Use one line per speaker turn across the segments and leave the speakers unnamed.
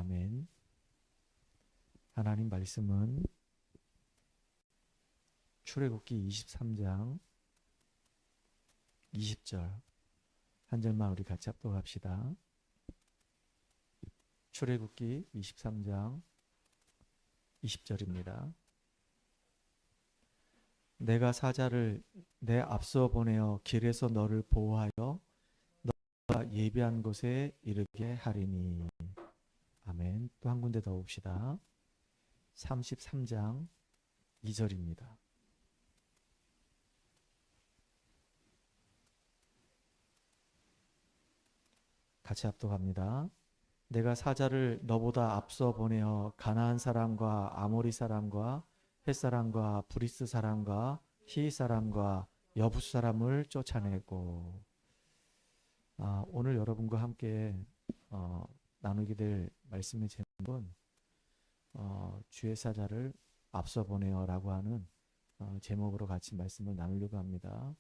아멘. 하나님 말씀은 출애굽기 23장 20절 한 절만 우리 같이 합독합시다. 출애굽기 23장 20절입니다. 내가 사자를 내 앞서 보내어 길에서 너를 보호하여 너가 예비한 곳에 이르게 하리니. 아멘. 또 한 군데 더 봅시다. 33장 2절입니다. 같이 합독합니다. 내가 사자를 너보다 앞서 보내어 가나안 사람과 아모리 사람과 헷 사람과 브리스 사람과 히 사람과 여부스 사람을 쫓아내고. 오늘 여러분과 함께 나누게 될 말씀의 제목은 주의 사자를 앞서 보내어라고 하는 제목으로 같이 말씀을 나누려고 합니다.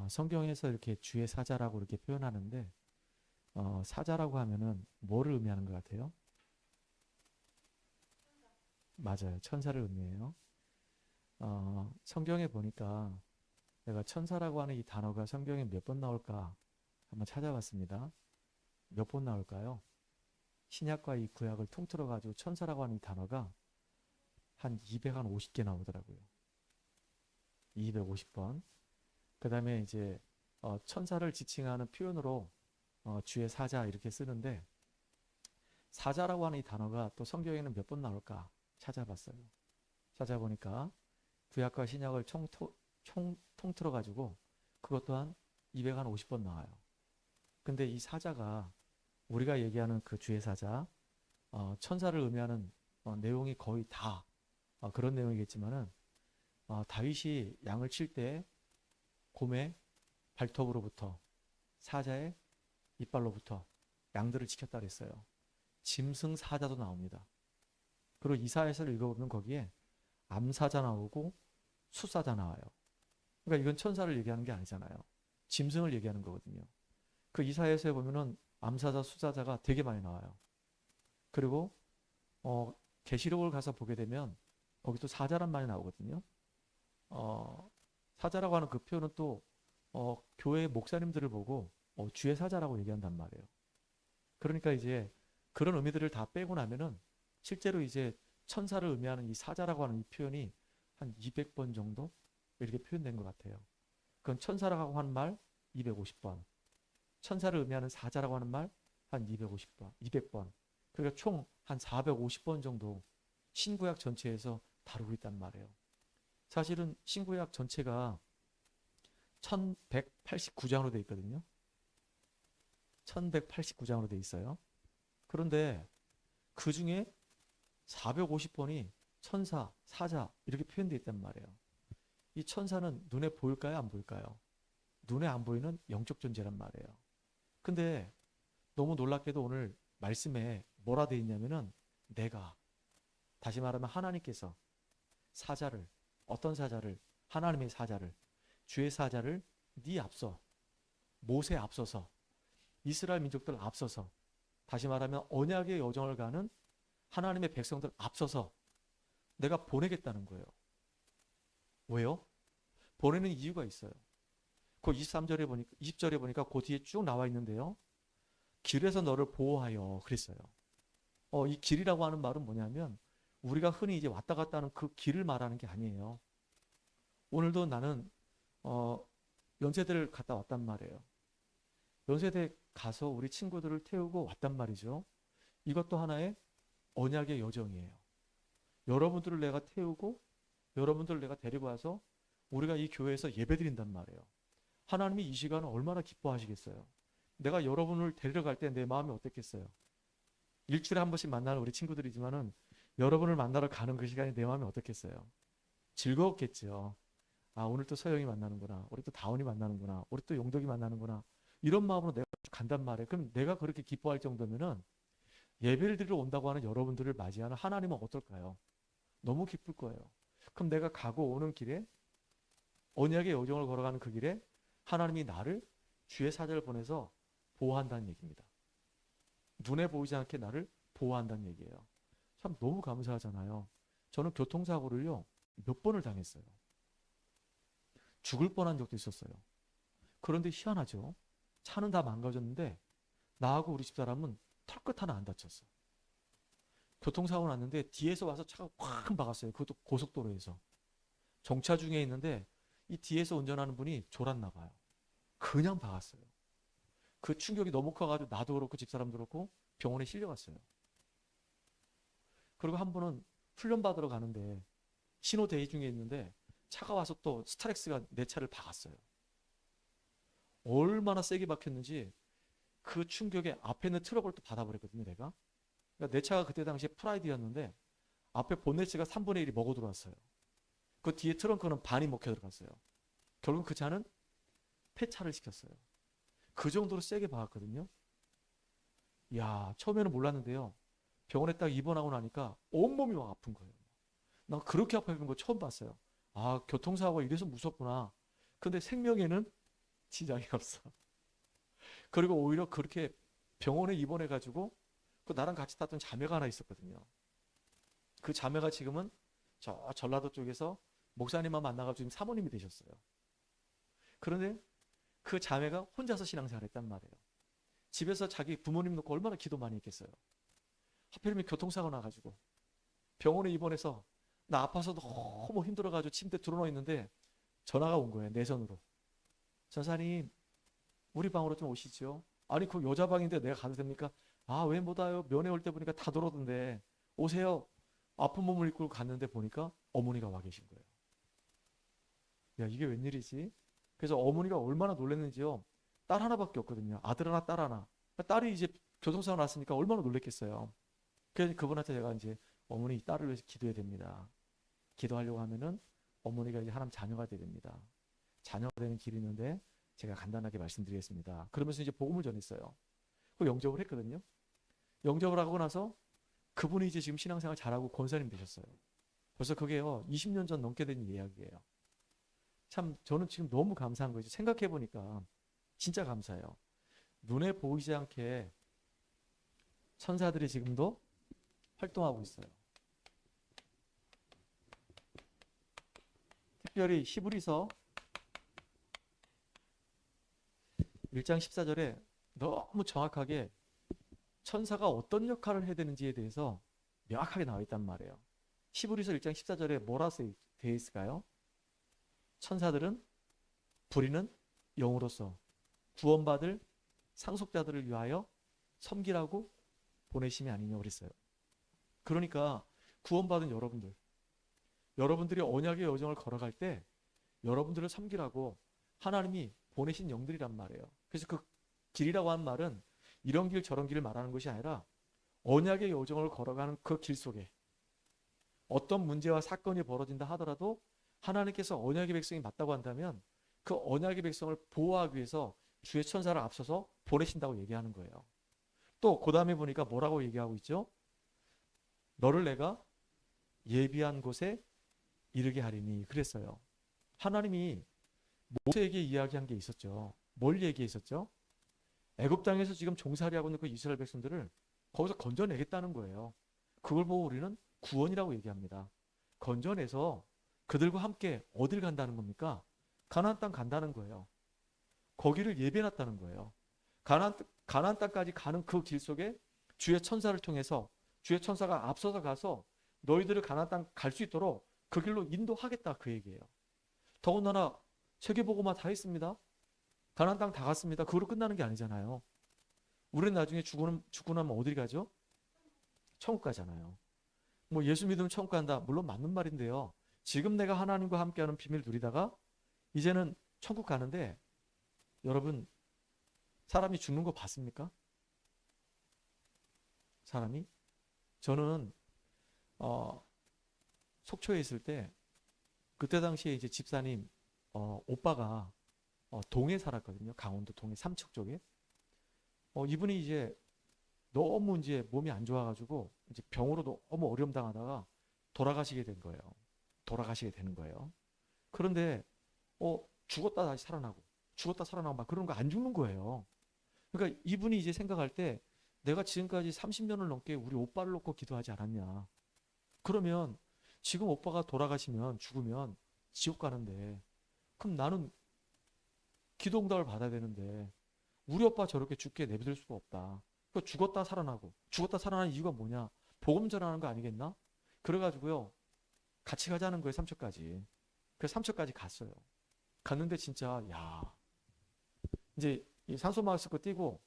성경에서 이렇게 주의 사자라고 이렇게 표현하는데 사자라고 하면은 뭐를 의미하는 것 같아요? 맞아요. 천사를 의미해요. 성경에 보니까 내가 천사라고 하는 이 단어가 성경에 몇 번 나올까 한번 찾아봤습니다. 몇 번 나올까요? 신약과 이 구약을 통틀어 가지고 천사라고 하는 이 단어가 한 250개 나오더라고요. 250번. 그 다음에 이제 천사를 지칭하는 표현으로 주의 사자 이렇게 쓰는데, 사자라고 하는 이 단어가 또 성경에는 몇 번 나올까 찾아봤어요. 찾아보니까 구약과 신약을 통틀어 가지고 그것 또한 250번 나와요. 근데 이 사자가 우리가 얘기하는 그 주의 사자, 천사를 의미하는 내용이 거의 다 그런 내용이겠지만은, 다윗이 양을 칠 때 곰의 발톱으로부터 사자의 이빨로부터 양들을 지켰다 그랬어요. 짐승 사자도 나옵니다. 그리고 이사야서를 읽어보면 거기에 암사자 나오고 수사자 나와요. 그러니까 이건 천사를 얘기하는 게 아니잖아요. 짐승을 얘기하는 거거든요. 그 이사야서에 보면은 암사자, 수사자가 되게 많이 나와요. 그리고 계시록을 가서 보게 되면 거기 또 사자란 말이 나오거든요. 사자라고 하는 그 표현은 또 교회 목사님들을 보고 주의 사자라고 얘기한단 말이에요. 그러니까 이제 그런 의미들을 다 빼고 나면은 실제로 이제 천사를 의미하는 이 사자라고 하는 이 표현이 한 200번 정도 이렇게 표현된 것 같아요. 그건 천사라고 하는 말 250번, 천사를 의미하는 사자라고 하는 말 한 250번, 200번. 그러니까 총 한 450번 정도 신구약 전체에서 다루고 있단 말이에요. 사실은 신구약 전체가 1189장으로 되어 있거든요. 1189장으로 되어 있어요. 그런데 그 중에 450번이 천사, 사자 이렇게 표현되어 있단 말이에요. 이 천사는 눈에 보일까요? 안 보일까요? 눈에 안 보이는 영적 존재란 말이에요. 근데 너무 놀랍게도 오늘 말씀에 뭐라 되어 있냐면은, 내가, 다시 말하면 하나님께서 사자를, 어떤 사자를, 하나님의 사자를, 주의 사자를 네 앞서, 모세 앞서서, 이스라엘 민족들 앞서서, 다시 말하면 언약의 여정을 가는 하나님의 백성들 앞서서 내가 보내겠다는 거예요. 왜요? 보내는 이유가 있어요. 그 23절에 보니까, 20절에 보니까 그 뒤에 쭉 나와 있는데요. 길에서 너를 보호하여 그랬어요. 이 길이라고 하는 말은 뭐냐면, 우리가 흔히 이제 왔다 갔다 하는 그 길을 말하는 게 아니에요. 오늘도 나는 연세대를 갔다 왔단 말이에요. 연세대 가서 우리 친구들을 태우고 왔단 말이죠. 이것도 하나의 언약의 여정이에요. 여러분들을 내가 태우고 여러분들을 내가 데리고 와서 우리가 이 교회에서 예배드린단 말이에요. 하나님이 이 시간을 얼마나 기뻐하시겠어요. 내가 여러분을 데리러 갈 때 내 마음이 어땠겠어요. 일주일에 한 번씩 만나는 우리 친구들이지만은 여러분을 만나러 가는 그 시간이 내 마음이 어떻겠어요. 즐거웠겠죠. 오늘 또 서영이 만나는구나, 우리 또 다운이 만나는구나, 우리 또 용덕이 만나는구나, 이런 마음으로 내가 간단 말이에요. 그럼 내가 그렇게 기뻐할 정도면은 예배를 드리러 온다고 하는 여러분들을 맞이하는 하나님은 어떨까요? 너무 기쁠 거예요. 그럼 내가 가고 오는 길에, 언약의 여정을 걸어가는 그 길에 하나님이 나를 주의 사자를 보내서 보호한다는 얘기입니다. 눈에 보이지 않게 나를 보호한다는 얘기예요. 참 너무 감사하잖아요. 저는 교통사고를요, 몇 번을 당했어요. 죽을 뻔한 적도 있었어요. 그런데 희한하죠. 차는 다 망가졌는데 나하고 우리 집사람은 털끝 하나 안 다쳤어. 교통사고 났는데 뒤에서 와서 차가 확 박았어요. 그것도 고속도로에서. 정차 중에 있는데 이 뒤에서 운전하는 분이 졸았나 봐요. 그냥 박았어요. 그 충격이 너무 커가지고 나도 그렇고 집사람도 그렇고 병원에 실려갔어요. 그리고 한 번은 훈련 받으러 가는데 신호 대기 중에 있는데 차가 와서 또 스타렉스가 내 차를 박았어요. 얼마나 세게 박혔는지 그 충격에 앞에 있는 트럭을 또 받아버렸거든요, 내가. 그러니까 내 차가 그때 당시에 프라이드였는데 앞에 본네트가 3분의 1이 먹어 들어왔어요. 그 뒤에 트렁크는 반이 먹혀 들어갔어요. 결국 그 차는 폐차를 시켰어요. 그 정도로 세게 박았거든요. 야, 처음에는 몰랐는데요. 병원에 딱 입원하고 나니까 온몸이 막 아픈 거예요. 난 그렇게 아픈 거 처음 봤어요. 아, 교통사고가 이래서 무섭구나. 근데 생명에는 지장이 없어. 그리고 오히려 그렇게 병원에 입원해가지고 그 나랑 같이 탔던 자매가 하나 있었거든요. 그 자매가 지금은 저 전라도 쪽에서 목사님만 만나가지고 지금 사모님이 되셨어요. 그런데 그 자매가 혼자서 신앙생활 했단 말이에요. 집에서 자기 부모님 놓고 얼마나 기도 많이 했겠어요. 하필이면 교통사고 나가지고 병원에 입원해서 나 아파서 너무 힘들어가지고 침대 들어누워 있는데 전화가 온 거예요. 내선으로. 전사님, 우리 방으로 좀 오시죠. 아니, 그 여자 방인데 내가 가도 됩니까? 아, 왜 못 와요? 면회 올 때 보니까 다 들어오던데. 오세요. 아픈 몸을 이끌고 갔는데 보니까 어머니가 와 계신 거예요. 야, 이게 웬일이지? 그래서 어머니가 얼마나 놀랐는지요. 딸 하나밖에 없거든요. 아들 하나, 딸 하나. 딸이 이제 교통사고 났으니까 얼마나 놀랬겠어요. 그래서 그분한테 제가 이제 어머니 딸을 위해서 기도해야 됩니다. 기도하려고 하면은 어머니가 이제 하나님 자녀가 되야 됩니다. 자녀가 되는 길이 있는데 제가 간단하게 말씀드리겠습니다. 그러면서 이제 복음을 전했어요. 그 영접을 했거든요. 영접을 하고 나서 그분이 이제 지금 신앙생활 잘하고 권사님 되셨어요. 벌써 그게요, 20년 전 넘게 된 이야기예요. 참 저는 지금 너무 감사한 거죠. 생각해 보니까 진짜 감사해요. 눈에 보이지 않게 천사들이 지금도 활동하고 있어요. 특별히 히브리서 1장 14절에 너무 정확하게 천사가 어떤 역할을 해야 되는지에 대해서 명확하게 나와 있단 말이에요. 히브리서 1장 14절에 뭐라 되어 있을까요? 천사들은 부리는 영으로서 구원받을 상속자들을 위하여 섬기라고 보내심이 아니냐 그랬어요. 그러니까 구원받은 여러분들이 언약의 여정을 걸어갈 때 여러분들을 섬기라고 하나님이 보내신 영들이란 말이에요. 그래서 그 길이라고 한 말은 이런 길 저런 길을 말하는 것이 아니라 언약의 여정을 걸어가는 그 길 속에 어떤 문제와 사건이 벌어진다 하더라도 하나님께서 언약의 백성이 맞다고 한다면 그 언약의 백성을 보호하기 위해서 주의 천사를 앞서서 보내신다고 얘기하는 거예요. 또 그 다음에 보니까 뭐라고 얘기하고 있죠? 너를 내가 예비한 곳에 이르게 하리니 그랬어요. 하나님이 모세에게 이야기한 게 있었죠. 뭘 얘기했었죠? 애굽 땅에서 지금 종살이하고 있는 그 이스라엘 백성들을 거기서 건져내겠다는 거예요. 그걸 보고 우리는 구원이라고 얘기합니다. 건져내서 그들과 함께 어딜 간다는 겁니까? 가나안 땅 간다는 거예요. 거기를 예배해놨다는 거예요. 가나안 땅까지 가는 그 길 속에 주의 천사를 통해서 주의 천사가 앞서서 가서 너희들을 가나안 땅 갈 수 있도록 그 길로 인도하겠다 그 얘기예요. 더군다나 세계복음화 다 했습니다. 가나안 땅 다 갔습니다. 그걸로 끝나는 게 아니잖아요. 우리는 나중에 죽고 나면 어디 가죠? 천국 가잖아요. 뭐 예수 믿으면 천국 간다. 물론 맞는 말인데요. 지금 내가 하나님과 함께하는 비밀을 누리다가 이제는 천국 가는데 여러분 사람이 죽는 거 봤습니까? 사람이? 저는 속초에 있을 때 그때 당시에 이제 집사님 오빠가 동해 살았거든요. 강원도 동해 삼척 쪽에. 이분이 이제 너무 이제 몸이 안 좋아가지고 이제 병으로 너무 어려움 당하다가 돌아가시게 된 거예요. 돌아가시게 되는 거예요. 그런데 죽었다 다시 살아나고 죽었다 살아나고 막 그런 거 안 죽는 거예요. 그러니까 이분이 이제 생각할 때 내가 지금까지 30년을 넘게 우리 오빠를 놓고 기도하지 않았냐. 그러면 지금 오빠가 돌아가시면 죽으면 지옥 가는데 그럼 나는 기도 응답을 받아야 되는데 우리 오빠 저렇게 죽게 내버릴 수가 없다. 그 죽었다 살아나고 죽었다 살아나는 이유가 뭐냐? 복음 전하는 거 아니겠나? 그래가지고요 같이 가자는 거예요. 삼척까지. 그래서 삼척까지 갔어요. 갔는데 진짜 야 이제 이 산소 마스크 띄고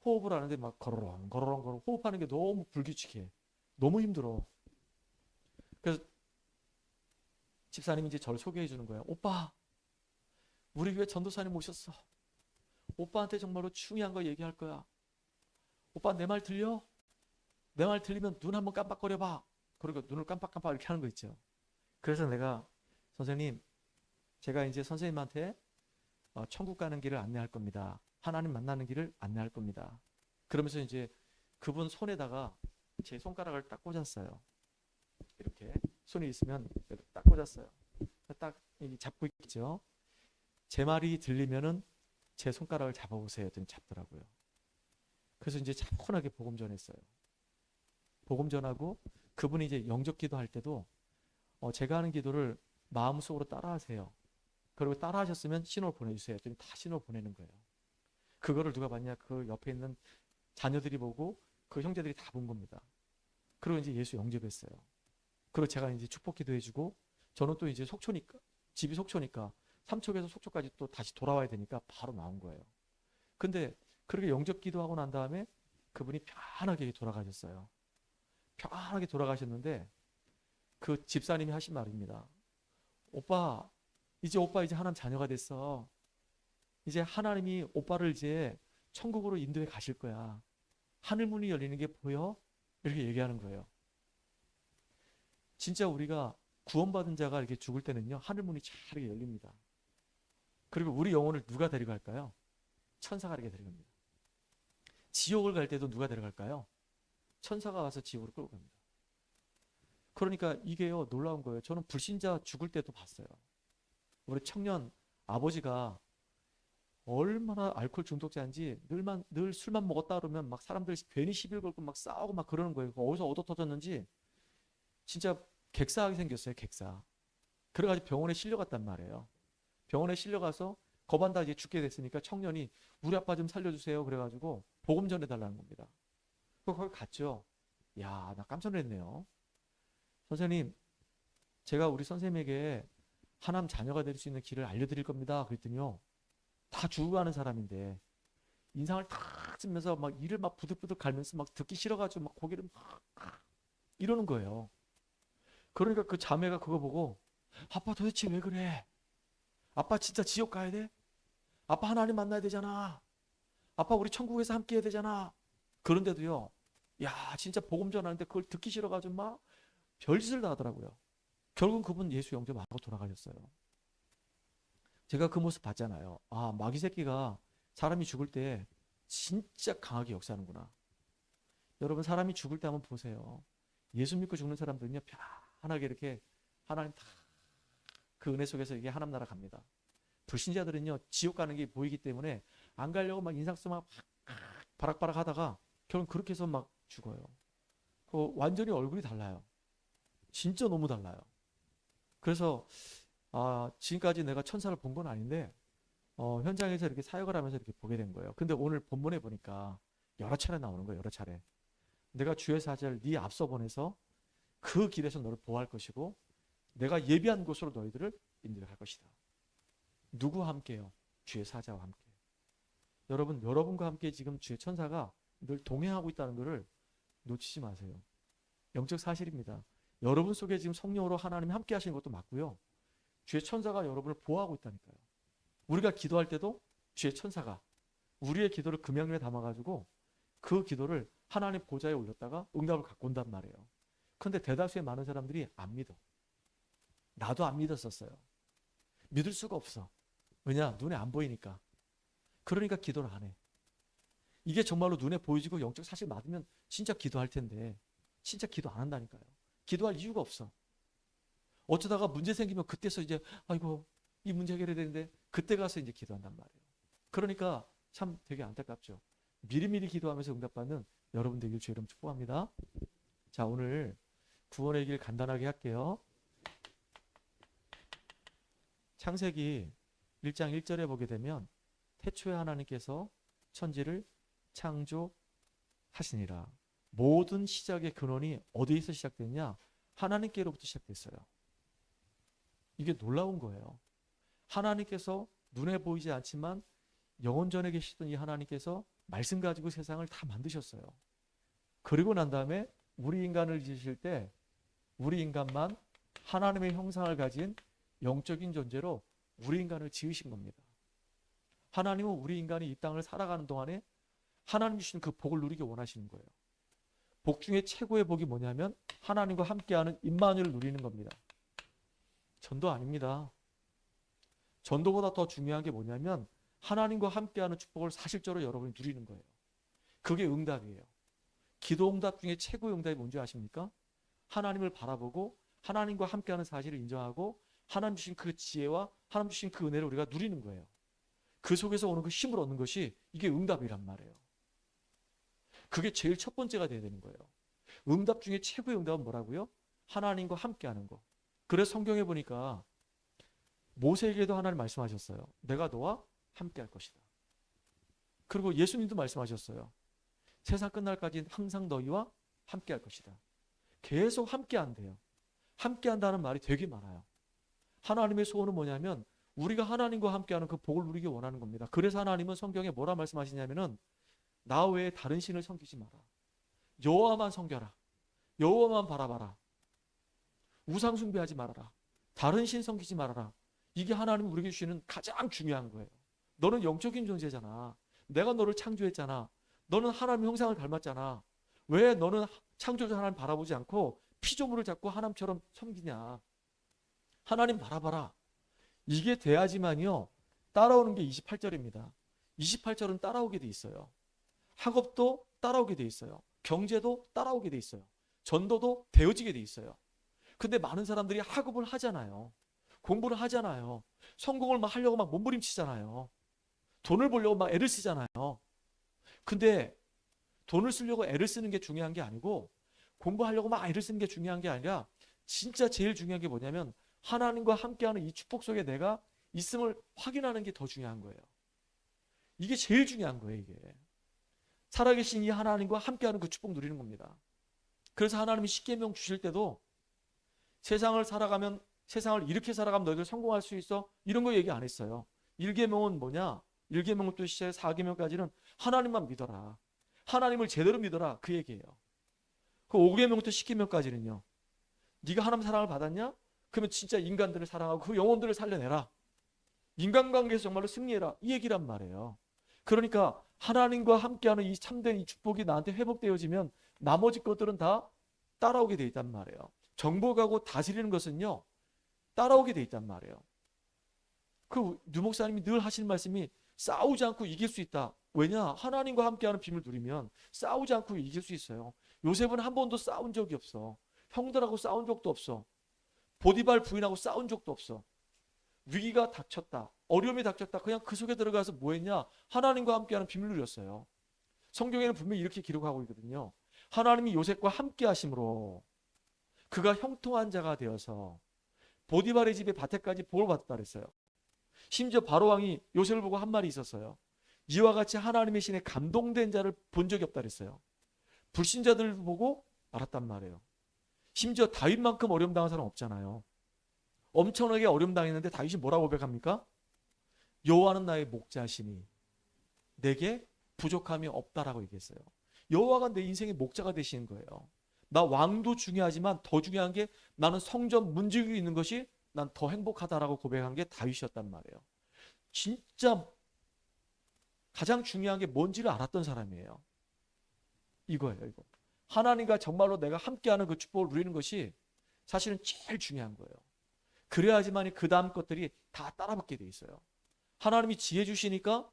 호흡을 하는데 막 거러렁 거러렁 거러렁 호흡하는 게 너무 불규칙해. 너무 힘들어. 그래서 집사님이 이제 저를 소개해 주는 거예요. 오빠, 우리 교회 전도사님 오셨어. 오빠한테 정말로 중요한 거 얘기할 거야. 오빠 내 말 들려? 내 말 들리면 눈 한번 깜빡거려 봐. 그리고 눈을 깜빡깜빡 이렇게 하는 거 있죠. 그래서 내가 선생님, 제가 이제 선생님한테 천국 가는 길을 안내할 겁니다. 하나님 만나는 길을 안내할 겁니다. 그러면서 이제 그분 손에다가 제 손가락을 딱 꽂았어요. 이렇게 손이 있으면 이렇게 딱 꽂았어요. 딱 잡고 있죠. 제 말이 들리면은 제 손가락을 잡아보세요. 했더니 잡더라고요. 그래서 이제 차분하게 복음 전했어요. 복음 전하고 그분이 이제 영접 기도할 때도 제가 하는 기도를 마음속으로 따라하세요. 그리고 따라하셨으면 신호를 보내주세요. 했더니 다 신호를 보내는 거예요. 그거를 누가 봤냐? 그 옆에 있는 자녀들이 보고 그 형제들이 다 본 겁니다. 그리고 이제 예수 영접했어요. 그리고 제가 이제 축복 기도해주고 저는 또 이제 속초니까 집이 속초니까 삼척에서 속초까지 또 다시 돌아와야 되니까 바로 나온 거예요. 근데 그렇게 영접 기도하고 난 다음에 그분이 편하게 돌아가셨어요. 편하게 돌아가셨는데 그 집사님이 하신 말입니다. 오빠 이제 하나님 자녀가 됐어. 이제 하나님이 오빠를 이제 천국으로 인도해 가실 거야. 하늘 문이 열리는 게 보여? 이렇게 얘기하는 거예요. 진짜 우리가 구원받은 자가 이렇게 죽을 때는요, 하늘 문이 잘 이렇게 열립니다. 그리고 우리 영혼을 누가 데려갈까요? 천사가 이렇게 데려갑니다. 지옥을 갈 때도 누가 데려갈까요? 천사가 와서 지옥으로 끌고 갑니다. 그러니까 이게요, 놀라운 거예요. 저는 불신자 죽을 때도 봤어요. 우리 청년 아버지가 얼마나 알코올 중독자인지 늘 술만 먹었다 그러면 막 사람들 괜히 시비 걸고 막 싸우고 막 그러는 거예요. 어디서 얻어 터졌는지 진짜 객사하게 생겼어요. 객사. 그래가지고 병원에 실려갔단 말이에요. 병원에 실려가서 거반다 이제 죽게 됐으니까 청년이 우리 아빠 좀 살려주세요. 그래가지고 복음 전해달라는 겁니다. 거기 갔죠. 야, 나 깜짝 놀랐네요. 선생님, 제가 우리 선생님에게 하나님 자녀가 될 수 있는 길을 알려드릴 겁니다. 그랬더니요. 다 죽어가는 사람인데 인상을 탁 쓰면서 막 이를 막 부득부득 갈면서 막 듣기 싫어가지고 막 고개를 막 이러는 거예요. 그러니까 그 자매가 그거 보고 아빠 도대체 왜 그래? 아빠 진짜 지옥 가야 돼? 아빠 하나님 만나야 되잖아. 아빠 우리 천국에서 함께 해야 되잖아. 그런데도요. 야 진짜 복음 전하는데 그걸 듣기 싫어가지고 막 별짓을 다 하더라고요. 결국은 그분 예수 영접하고 돌아가셨어요. 제가 그 모습 봤잖아요. 아 마귀 새끼가 사람이 죽을 때 진짜 강하게 역사하는구나. 여러분 사람이 죽을 때 한번 보세요. 예수 믿고 죽는 사람들은요 편하게 이렇게 하나님 다 그 은혜 속에서 이게 하나님 나라 갑니다. 불신자들은요 지옥 가는 게 보이기 때문에 안 가려고 막 인상 쓰고 막 바락바락 하다가 결국 그렇게 해서 막 죽어요. 완전히 얼굴이 달라요. 진짜 너무 달라요. 그래서 지금까지 내가 천사를 본 건 아닌데 현장에서 이렇게 사역을 하면서 이렇게 보게 된 거예요. 근데 오늘 본문에 보니까 여러 차례 나오는 거예요. 여러 차례. 내가 주의 사자를 네 앞서 보내서 그 길에서 너를 보호할 것이고 내가 예비한 곳으로 너희들을 인도할 것이다. 누구와 함께요? 주의 사자와 함께. 여러분과 함께 지금 주의 천사가 늘 동행하고 있다는 것을 놓치지 마세요. 영적 사실입니다. 여러분 속에 지금 성령으로 하나님이 함께 하시는 것도 맞고요. 주의 천사가 여러분을 보호하고 있다니까요. 우리가 기도할 때도 주의 천사가 우리의 기도를 금양면에 담아가지고 그 기도를 하나님 보좌에 올렸다가 응답을 갖고 온단 말이에요. 그런데 대다수의 많은 사람들이 안 믿어. 나도 안 믿었었어요. 믿을 수가 없어. 왜냐? 눈에 안 보이니까. 그러니까 기도를 안 해. 이게 정말로 눈에 보이지고 영적 사실 맞으면 진짜 기도할 텐데 진짜 기도 안 한다니까요. 기도할 이유가 없어. 어쩌다가 문제 생기면 그때서 이제 아이고 이 문제 해결해야 되는데 그때 가서 이제 기도한단 말이에요. 그러니까 참 되게 안타깝죠. 미리미리 기도하면서 응답받는 여러분 되길 주의 이름 축복합니다. 자, 오늘 구원의 길 간단하게 할게요. 창세기 1장 1절에 보게 되면 태초에 하나님께서 천지를 창조하시니라. 모든 시작의 근원이 어디에서 시작됐냐? 하나님께로부터 시작됐어요. 이게 놀라운 거예요. 하나님께서 눈에 보이지 않지만 영원전에 계시던 이 하나님께서 말씀 가지고 세상을 다 만드셨어요. 그리고 난 다음에 우리 인간을 지으실 때 우리 인간만 하나님의 형상을 가진 영적인 존재로 우리 인간을 지으신 겁니다. 하나님은 우리 인간이 이 땅을 살아가는 동안에 하나님 주신 그 복을 누리기 원하시는 거예요. 복 중에 최고의 복이 뭐냐면 하나님과 함께하는 임마누엘을 누리는 겁니다. 전도 아닙니다. 전도보다 더 중요한 게 뭐냐면 하나님과 함께하는 축복을 사실적으로 여러분이 누리는 거예요. 그게 응답이에요. 기도 응답 중에 최고의 응답이 뭔지 아십니까? 하나님을 바라보고 하나님과 함께하는 사실을 인정하고 하나님 주신 그 지혜와 하나님 주신 그 은혜를 우리가 누리는 거예요. 그 속에서 오는 그 힘을 얻는 것이 이게 응답이란 말이에요. 그게 제일 첫 번째가 돼야 되는 거예요. 응답 중에 최고의 응답은 뭐라고요? 하나님과 함께하는 거. 그래서 성경에 보니까 모세에게도 하나님 말씀하셨어요. 내가 너와 함께할 것이다. 그리고 예수님도 말씀하셨어요. 세상 끝날까지 항상 너희와 함께할 것이다. 계속 함께한대요. 함께한다는 말이 되게 많아요. 하나님의 소원은 뭐냐면 우리가 하나님과 함께하는 그 복을 누리기 원하는 겁니다. 그래서 하나님은 성경에 뭐라 말씀하시냐면은 나 외에 다른 신을 섬기지 마라. 여호와만 섬겨라. 여호와만 바라봐라. 우상 숭배하지 말아라. 다른 신 섬기지 말아라. 이게 하나님이 우리에게 주시는 가장 중요한 거예요. 너는 영적인 존재잖아. 내가 너를 창조했잖아. 너는 하나님 형상을 닮았잖아. 왜 너는 창조자 하나님 바라보지 않고 피조물을 잡고 하나님처럼 섬기냐. 하나님 바라봐라. 이게 돼야지만요. 따라오는 게 28절입니다. 28절은 따라오게 돼 있어요. 학업도 따라오게 돼 있어요. 경제도 따라오게 돼 있어요. 전도도 되어지게 돼 있어요. 근데 많은 사람들이 학업을 하잖아요. 공부를 하잖아요. 성공을 막 하려고 막 몸부림치잖아요. 돈을 벌려고 막 애를 쓰잖아요. 근데 돈을 쓰려고 애를 쓰는 게 중요한 게 아니고 공부하려고 막 애를 쓰는 게 중요한 게 아니라 진짜 제일 중요한 게 뭐냐면 하나님과 함께하는 이 축복 속에 내가 있음을 확인하는 게 더 중요한 거예요. 이게 제일 중요한 거예요. 이게 살아계신 이 하나님과 함께하는 그 축복 누리는 겁니다. 그래서 하나님이 십계명 주실 때도 세상을 살아가면 세상을 이렇게 살아가면 너희들 성공할 수 있어? 이런 거 얘기 안 했어요. 1계명은 뭐냐? 1계명부터 시작해 4계명까지는 하나님만 믿어라. 하나님을 제대로 믿어라. 그 얘기예요. 그 5계명부터 10계명까지는요. 네가 하나님 사랑을 받았냐? 그러면 진짜 인간들을 사랑하고 그 영혼들을 살려내라. 인간관계에서 정말로 승리해라. 이 얘기란 말이에요. 그러니까 하나님과 함께하는 이 참된 이 축복이 나한테 회복되어지면 나머지 것들은 다 따라오게 돼 있단 말이에요. 정복하고 다스리는 것은요. 따라오게 돼 있단 말이에요. 그 유목사님이 늘 하시는 말씀이 싸우지 않고 이길 수 있다. 왜냐? 하나님과 함께하는 비밀을 누리면 싸우지 않고 이길 수 있어요. 요셉은 한 번도 싸운 적이 없어. 형들하고 싸운 적도 없어. 보디발 부인하고 싸운 적도 없어. 위기가 닥쳤다. 어려움이 닥쳤다. 그냥 그 속에 들어가서 뭐 했냐? 하나님과 함께하는 비밀을 누렸어요. 성경에는 분명히 이렇게 기록하고 있거든요. 하나님이 요셉과 함께 하심으로 그가 형통한 자가 되어서 보디발의 집에 밭에까지 복을 받았다 그랬어요. 심지어 바로왕이 요셉을 보고 한 말이 있었어요. 이와 같이 하나님의 신에 감동된 자를 본 적이 없다 그랬어요. 불신자들을 보고 알았단 말이에요. 심지어 다윗만큼 어려움 당한 사람 없잖아요. 엄청나게 어려움 당했는데 다윗이 뭐라고 고백합니까? 여호와는 나의 목자시니 내게 부족함이 없다라고 얘기했어요. 여호와가 내 인생의 목자가 되시는 거예요. 나 왕도 중요하지만 더 중요한 게 나는 성전 문지기고 있는 것이 난 더 행복하다라고 고백한 게 다윗이었단 말이에요. 진짜 가장 중요한 게 뭔지를 알았던 사람이에요. 이거예요, 이거. 하나님과 정말로 내가 함께하는 그 축복을 누리는 것이 사실은 제일 중요한 거예요. 그래야지만 그 다음 것들이 다 따라붙게 돼 있어요. 하나님이 지혜 주시니까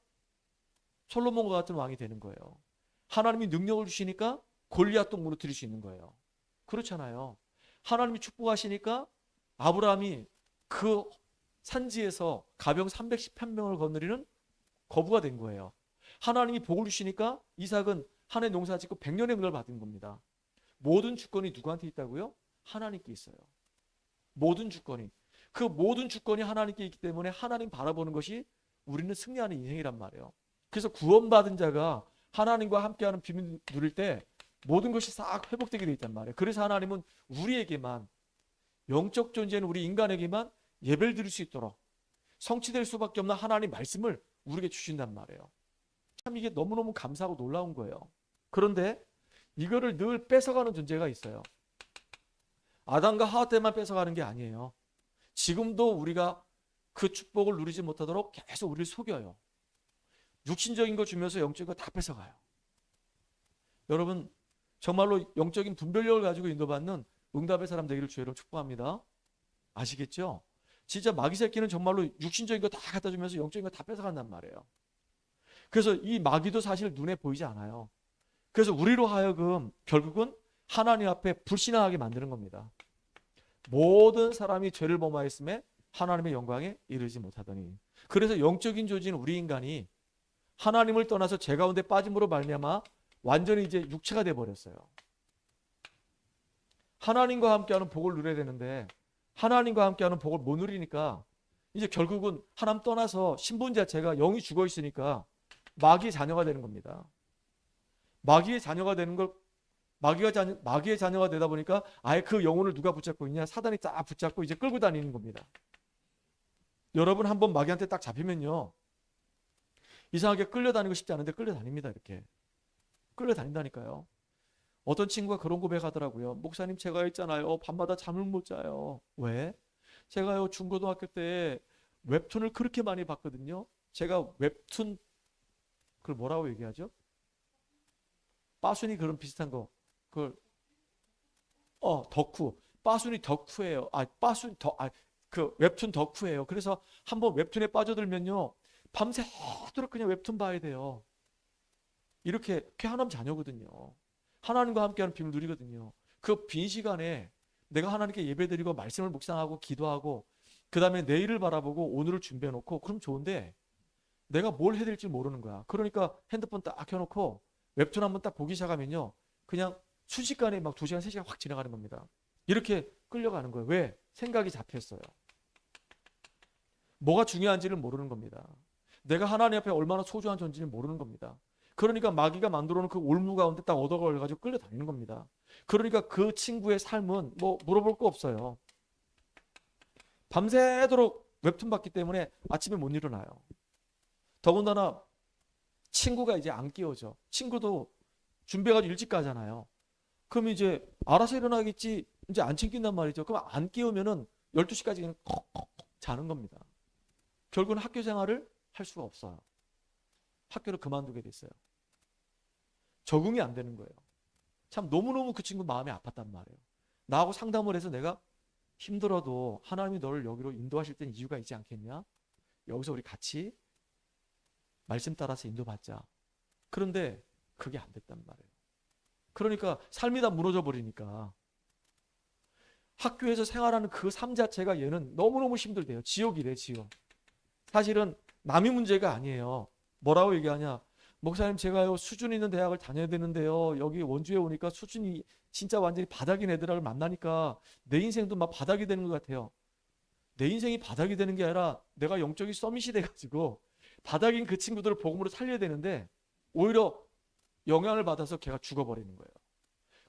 솔로몬과 같은 왕이 되는 거예요. 하나님이 능력을 주시니까 골리앗도 무너뜨릴 수 있는 거예요. 그렇잖아요. 하나님이 축복하시니까 아브라함이 그 산지에서 가병 310편명을 거느리는 거부가 된 거예요. 하나님이 복을 주시니까 이삭은 한 해 농사 짓고 100년의 은혜를 받은 겁니다. 모든 주권이 누구한테 있다고요? 하나님께 있어요. 모든 주권이. 그 모든 주권이 하나님께 있기 때문에 하나님 바라보는 것이 우리는 승리하는 인생이란 말이에요. 그래서 구원받은 자가 하나님과 함께하는 비밀 누릴 때 모든 것이 싹 회복되게 돼 있단 말이에요. 그래서 하나님은 우리에게만, 영적 존재는 우리 인간에게만 예배를 드릴 수 있도록 성취될 수밖에 없는 하나님 말씀을 우리에게 주신단 말이에요. 참 이게 너무너무 감사하고 놀라운 거예요. 그런데 이거를 늘 뺏어가는 존재가 있어요. 아담과 하와 때만 뺏어가는 게 아니에요. 지금도 우리가 그 축복을 누리지 못하도록 계속 우리를 속여요. 육신적인 거 주면서 영적인 거 다 뺏어가요. 여러분 정말로 영적인 분별력을 가지고 인도받는 응답의 사람 되기를 주의로 축복합니다. 아시겠죠? 진짜 마귀 새끼는 정말로 육신적인 거 다 갖다 주면서 영적인 거 다 뺏어간단 말이에요. 그래서 이 마귀도 사실 눈에 보이지 않아요. 그래서 우리로 하여금 결국은 하나님 앞에 불신앙하게 만드는 겁니다. 모든 사람이 죄를 범하였음에 하나님의 영광에 이르지 못하더니. 그래서 영적인 조직인 우리 인간이 하나님을 떠나서 죄 가운데 빠짐으로 말미암아 완전히 이제 육체가 돼 버렸어요. 하나님과 함께하는 복을 누려야 되는데 하나님과 함께하는 복을 못 누리니까 이제 결국은 하나님 떠나서 신분 자체가 영이 죽어 있으니까 마귀의 자녀가 되는 겁니다. 마귀의 자녀가 되는 걸 마귀의 자녀가 되다 보니까 아예 그 영혼을 누가 붙잡고 있냐? 사단이 딱 붙잡고 이제 끌고 다니는 겁니다. 여러분 한번 마귀한테 딱 잡히면요. 이상하게 끌려다니고 싶지 않은데 끌려다닙니다. 이렇게. 끌려다닌다니까요. 어떤 친구가 그런 고백하더라고요. 목사님 제가 있잖아요. 밤마다 잠을 못 자요. 왜? 제가요 중고등학교 때 웹툰을 그렇게 많이 봤거든요. 제가 웹툰 그걸 뭐라고 얘기하죠? 빠순이 그런 비슷한 거. 그걸 덕후. 빠순이 덕후예요. 그 웹툰 덕후예요. 그래서 한번 웹툰에 빠져들면요. 밤새도록 그냥 웹툰 봐야 돼요. 이렇게 하나님 자녀거든요. 하나님과 함께하는 비밀 누리거든요. 그 빈 시간에 내가 하나님께 예배드리고 말씀을 묵상하고 기도하고 그 다음에 내일을 바라보고 오늘을 준비해놓고 그럼 좋은데 내가 뭘 해야 될지 모르는 거야. 그러니까 핸드폰 딱 켜놓고 웹툰 한번 딱 보기 시작하면요. 그냥 순식간에 막 2시간, 3시간 확 지나가는 겁니다. 이렇게 끌려가는 거예요. 왜? 생각이 잡혔어요. 뭐가 중요한지를 모르는 겁니다. 내가 하나님 앞에 얼마나 소중한 존재인지 모르는 겁니다. 그러니까 마귀가 만들어 놓은 그 올무 가운데 딱 얻어걸려가지고 끌려다니는 겁니다. 그러니까 그 친구의 삶은 뭐 물어볼 거 없어요. 밤새도록 웹툰 봤기 때문에 아침에 못 일어나요. 더군다나 친구가 이제 안 깨워져. 친구도 준비해가지고 일찍 가잖아요. 그럼 이제 알아서 일어나겠지 이제 안 챙긴단 말이죠. 그럼 안 깨우면은 12시까지 그냥 콕콕 자는 겁니다. 결국은 학교 생활을 할 수가 없어요. 학교를 그만두게 됐어요. 적응이 안 되는 거예요. 참 너무너무 그 친구 마음이 아팠단 말이에요. 나하고 상담을 해서 내가 힘들어도 하나님이 너를 여기로 인도하실 때는 이유가 있지 않겠냐? 여기서 우리 같이 말씀 따라서 인도받자. 그런데 그게 안 됐단 말이에요. 그러니까 삶이 다 무너져 버리니까 학교에서 생활하는 그 삶 자체가 얘는 너무너무 힘들대요. 지옥이래, 지옥. 사실은 남이 문제가 아니에요. 뭐라고 얘기하냐? 목사님 제가요 수준 있는 대학을 다녀야 되는데요. 여기 원주에 오니까 수준이 진짜 완전히 바닥인 애들을 만나니까 내 인생도 막 바닥이 되는 것 같아요. 내 인생이 바닥이 되는 게 아니라 내가 영적인 서밋이 돼가지고 바닥인 그 친구들을 복음으로 살려야 되는데 오히려 영향을 받아서 걔가 죽어버리는 거예요.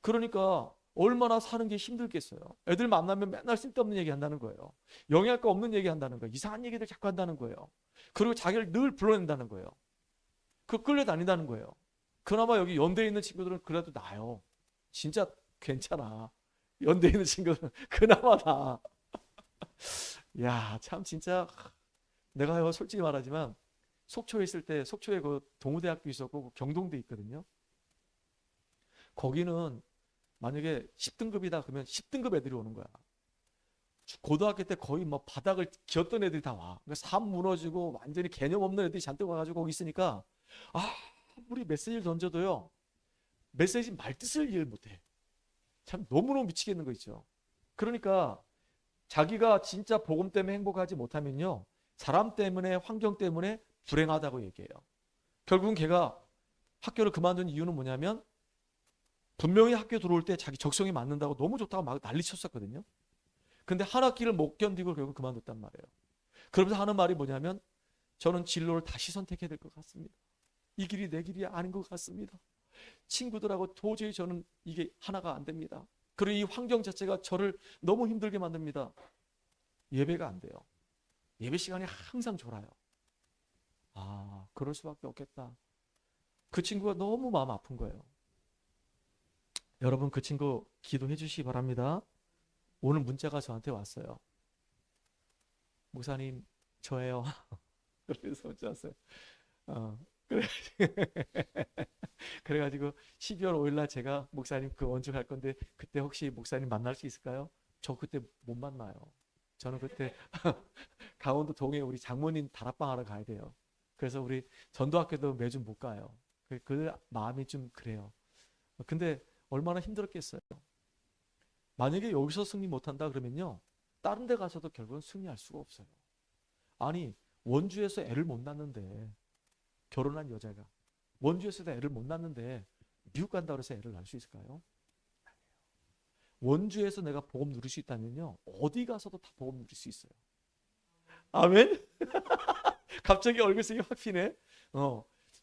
그러니까 얼마나 사는 게 힘들겠어요. 애들 만나면 맨날 쓸데없는 얘기 한다는 거예요. 영향가 없는 얘기 한다는 거예요. 이상한 얘기들 자꾸 한다는 거예요. 그리고 자기를 늘 불러낸다는 거예요. 그 끌려다닌다는 거예요. 그나마 여기 연대에 있는 친구들은 그래도 나아요. 진짜 괜찮아. 연대에 있는 친구들은 그나마 나. 야, 참 진짜 내가 솔직히 말하지만 속초에 있을 때 속초에 그 동우대학교 있었고 경동대 있거든요. 거기는 만약에 10등급이다 그러면 10등급 애들이 오는 거야. 고등학교 때 거의 뭐 바닥을 기었던 애들이 다 와. 그러니까 삶 무너지고 완전히 개념 없는 애들이 잔뜩 와가지고 거기 있으니까 우리 메시지를 던져도요. 메시지 말뜻을 이해 못해. 참 너무너무 미치겠는 거 있죠. 그러니까 자기가 진짜 복음 때문에 행복하지 못하면요. 사람 때문에 환경 때문에 불행하다고 얘기해요. 결국은 걔가 학교를 그만둔 이유는 뭐냐면 분명히 학교 들어올 때 자기 적성에 맞는다고 너무 좋다고 막 난리 쳤었거든요. 근데 한 학기를 못 견디고 결국 그만뒀단 말이에요. 그러면서 하는 말이 뭐냐면 저는 진로를 다시 선택해야 될 것 같습니다. 이 길이 내 길이 아닌 것 같습니다. 친구들하고 도저히 저는 이게 하나가 안 됩니다. 그리고 이 환경 자체가 저를 너무 힘들게 만듭니다. 예배가 안 돼요. 예배 시간이 항상 졸아요. 아, 그럴 수밖에 없겠다. 그 친구가 너무 마음 아픈 거예요. 여러분 그 친구 기도해 주시기 바랍니다. 오늘 문자가 저한테 왔어요. 목사님 저예요. 그래서 문자 왔어요. 그래. 그래가지고 12월 5일 날 제가 목사님 그 원주 갈 건데 그때 혹시 목사님 만날 수 있을까요? 저 그때 못 만나요. 저는 그때 강원도 동해 우리 장모님 다락방 하러 가야 돼요. 그래서 우리 전도학교도 매주 못 가요. 그 마음이 좀 그래요. 근데 얼마나 힘들었겠어요. 만약에 여기서 승리 못한다 그러면요, 다른 데 가서도 결국은 승리할 수가 없어요. 아니 원주에서 애를 못 낳는데, 결혼한 여자가 원주에서도 애를 못 낳는데 미국 간다고 해서 애를 낳을 수 있을까요? 원주에서 내가 복음 누릴 수 있다면요, 어디 가서도 다 복음 누릴 수 있어요. 아멘. 갑자기 얼굴색이 확 피네.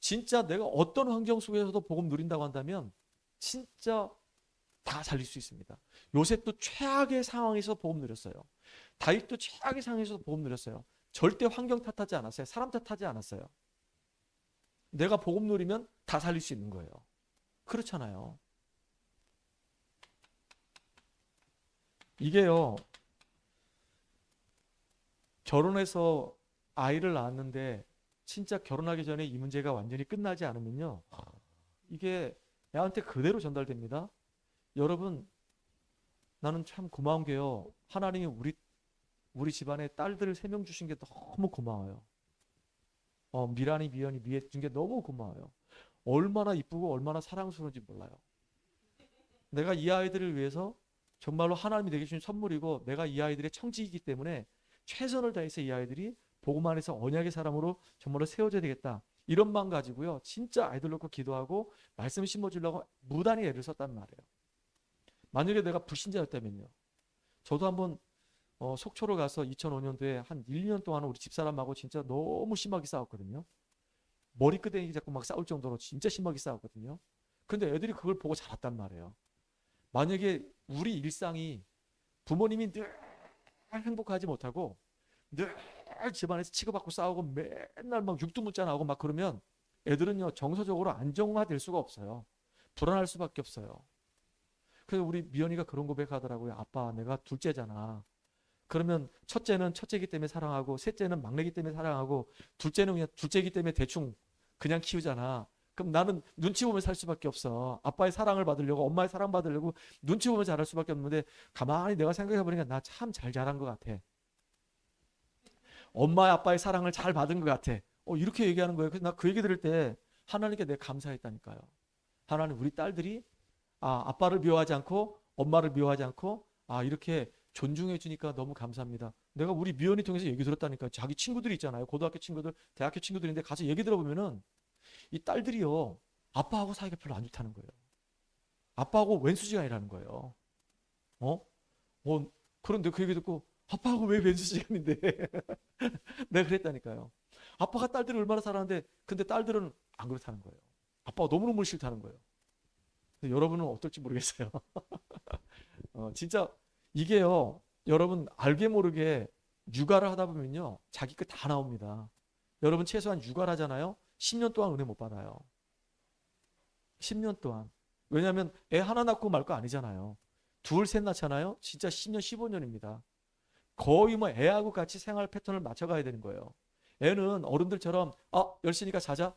진짜 내가 어떤 환경 속에서도 복음 누린다고 한다면 진짜 다 살릴 수 있습니다. 요셉도 최악의 상황에서 복음 누렸어요. 다윗도 최악의 상황에서 복음 누렸어요. 절대 환경 탓하지 않았어요. 사람 탓하지 않았어요. 내가 복음 누리면 다 살릴 수 있는 거예요. 그렇잖아요. 이게요, 결혼해서 아이를 낳았는데 진짜 결혼하기 전에 이 문제가 완전히 끝나지 않으면요, 이게 애한테 그대로 전달됩니다. 여러분, 나는 참 고마운 게요, 하나님이 우리 집안에 딸들 3명 주신 게 너무 고마워요. 미란이, 미연이, 미애 준 게 너무 고마워요. 얼마나 이쁘고 얼마나 사랑스러운지 몰라요. 내가 이 아이들을 위해서 정말로 하나님이 내게 주신 선물이고, 내가 이 아이들의 청지이기 때문에 최선을 다해서 이 아이들이 복음 안에서 언약의 사람으로 정말로 세워져야 되겠다, 이런 마음 가지고요, 진짜 아이들 놓고 기도하고 말씀 심어주려고 무단히 애를 썼단 말이에요. 만약에 내가 불신자였다면요, 저도 한번 속초로 가서 2005년도에 한 1년 동안 우리 집사람하고 진짜 너무 심하게 싸웠거든요. 머리끄댕이 잡고 막 싸울 정도로 진짜 심하게 싸웠거든요. 근데 애들이 그걸 보고 자랐단 말이에요. 만약에 우리 일상이 부모님이 늘 행복하지 못하고 늘 집안에서 치고받고 싸우고 맨날 막 육두문자 나오고 막 그러면 애들은요, 정서적으로 안정화될 수가 없어요. 불안할 수밖에 없어요. 그래서 우리 미연이가 그런 고백하더라고요. 아빠, 내가 둘째잖아. 그러면 첫째는 첫째이기 때문에 사랑하고, 셋째는 막내이기 때문에 사랑하고, 둘째는 그냥 둘째이기 때문에 대충 그냥 키우잖아. 그럼 나는 눈치 보면 살 수밖에 없어. 아빠의 사랑을 받으려고, 엄마의 사랑 받으려고 눈치 보면 자랄 수밖에 없는데, 가만히 내가 생각해 보니까 나 참 잘 자란 것 같아. 엄마의 아빠의 사랑을 잘 받은 것 같아. 이렇게 얘기하는 거예요. 그래서 나 그 얘기 들을 때 하나님께 내가 감사했다니까요. 하나님, 우리 딸들이 아빠를 미워하지 않고 엄마를 미워하지 않고 이렇게 존중해 주니까 너무 감사합니다. 내가 우리 미연이 통해서 얘기 들었다니까. 자기 친구들이 있잖아요. 고등학교 친구들, 대학교 친구들인데 가서 얘기 들어보면은 이 딸들이요, 아빠하고 사이가 별로 안 좋다는 거예요. 아빠하고 왼수지간이라는 거예요. 어? 그런데 그 얘기 듣고 아빠하고 왜 왼수지간인데? 내가 그랬다니까요. 아빠가 딸들을 얼마나 사랑하는데, 근데 딸들은 안 그렇다는 거예요. 아빠가 너무너무 싫다는 거예요. 근데 여러분은 어떨지 모르겠어요. 진짜 이게요, 여러분 알게 모르게 육아를 하다 보면요, 자기 것 다 나옵니다. 여러분 최소한 육아를 하잖아요. 10년 동안 은혜 못 받아요. 10년 동안. 왜냐하면 애 하나 낳고 말 거 아니잖아요. 둘, 셋 낳잖아요. 진짜 10년, 15년입니다. 거의 뭐 애하고 같이 생활 패턴을 맞춰가야 되는 거예요. 애는 어른들처럼 10시니까 자자,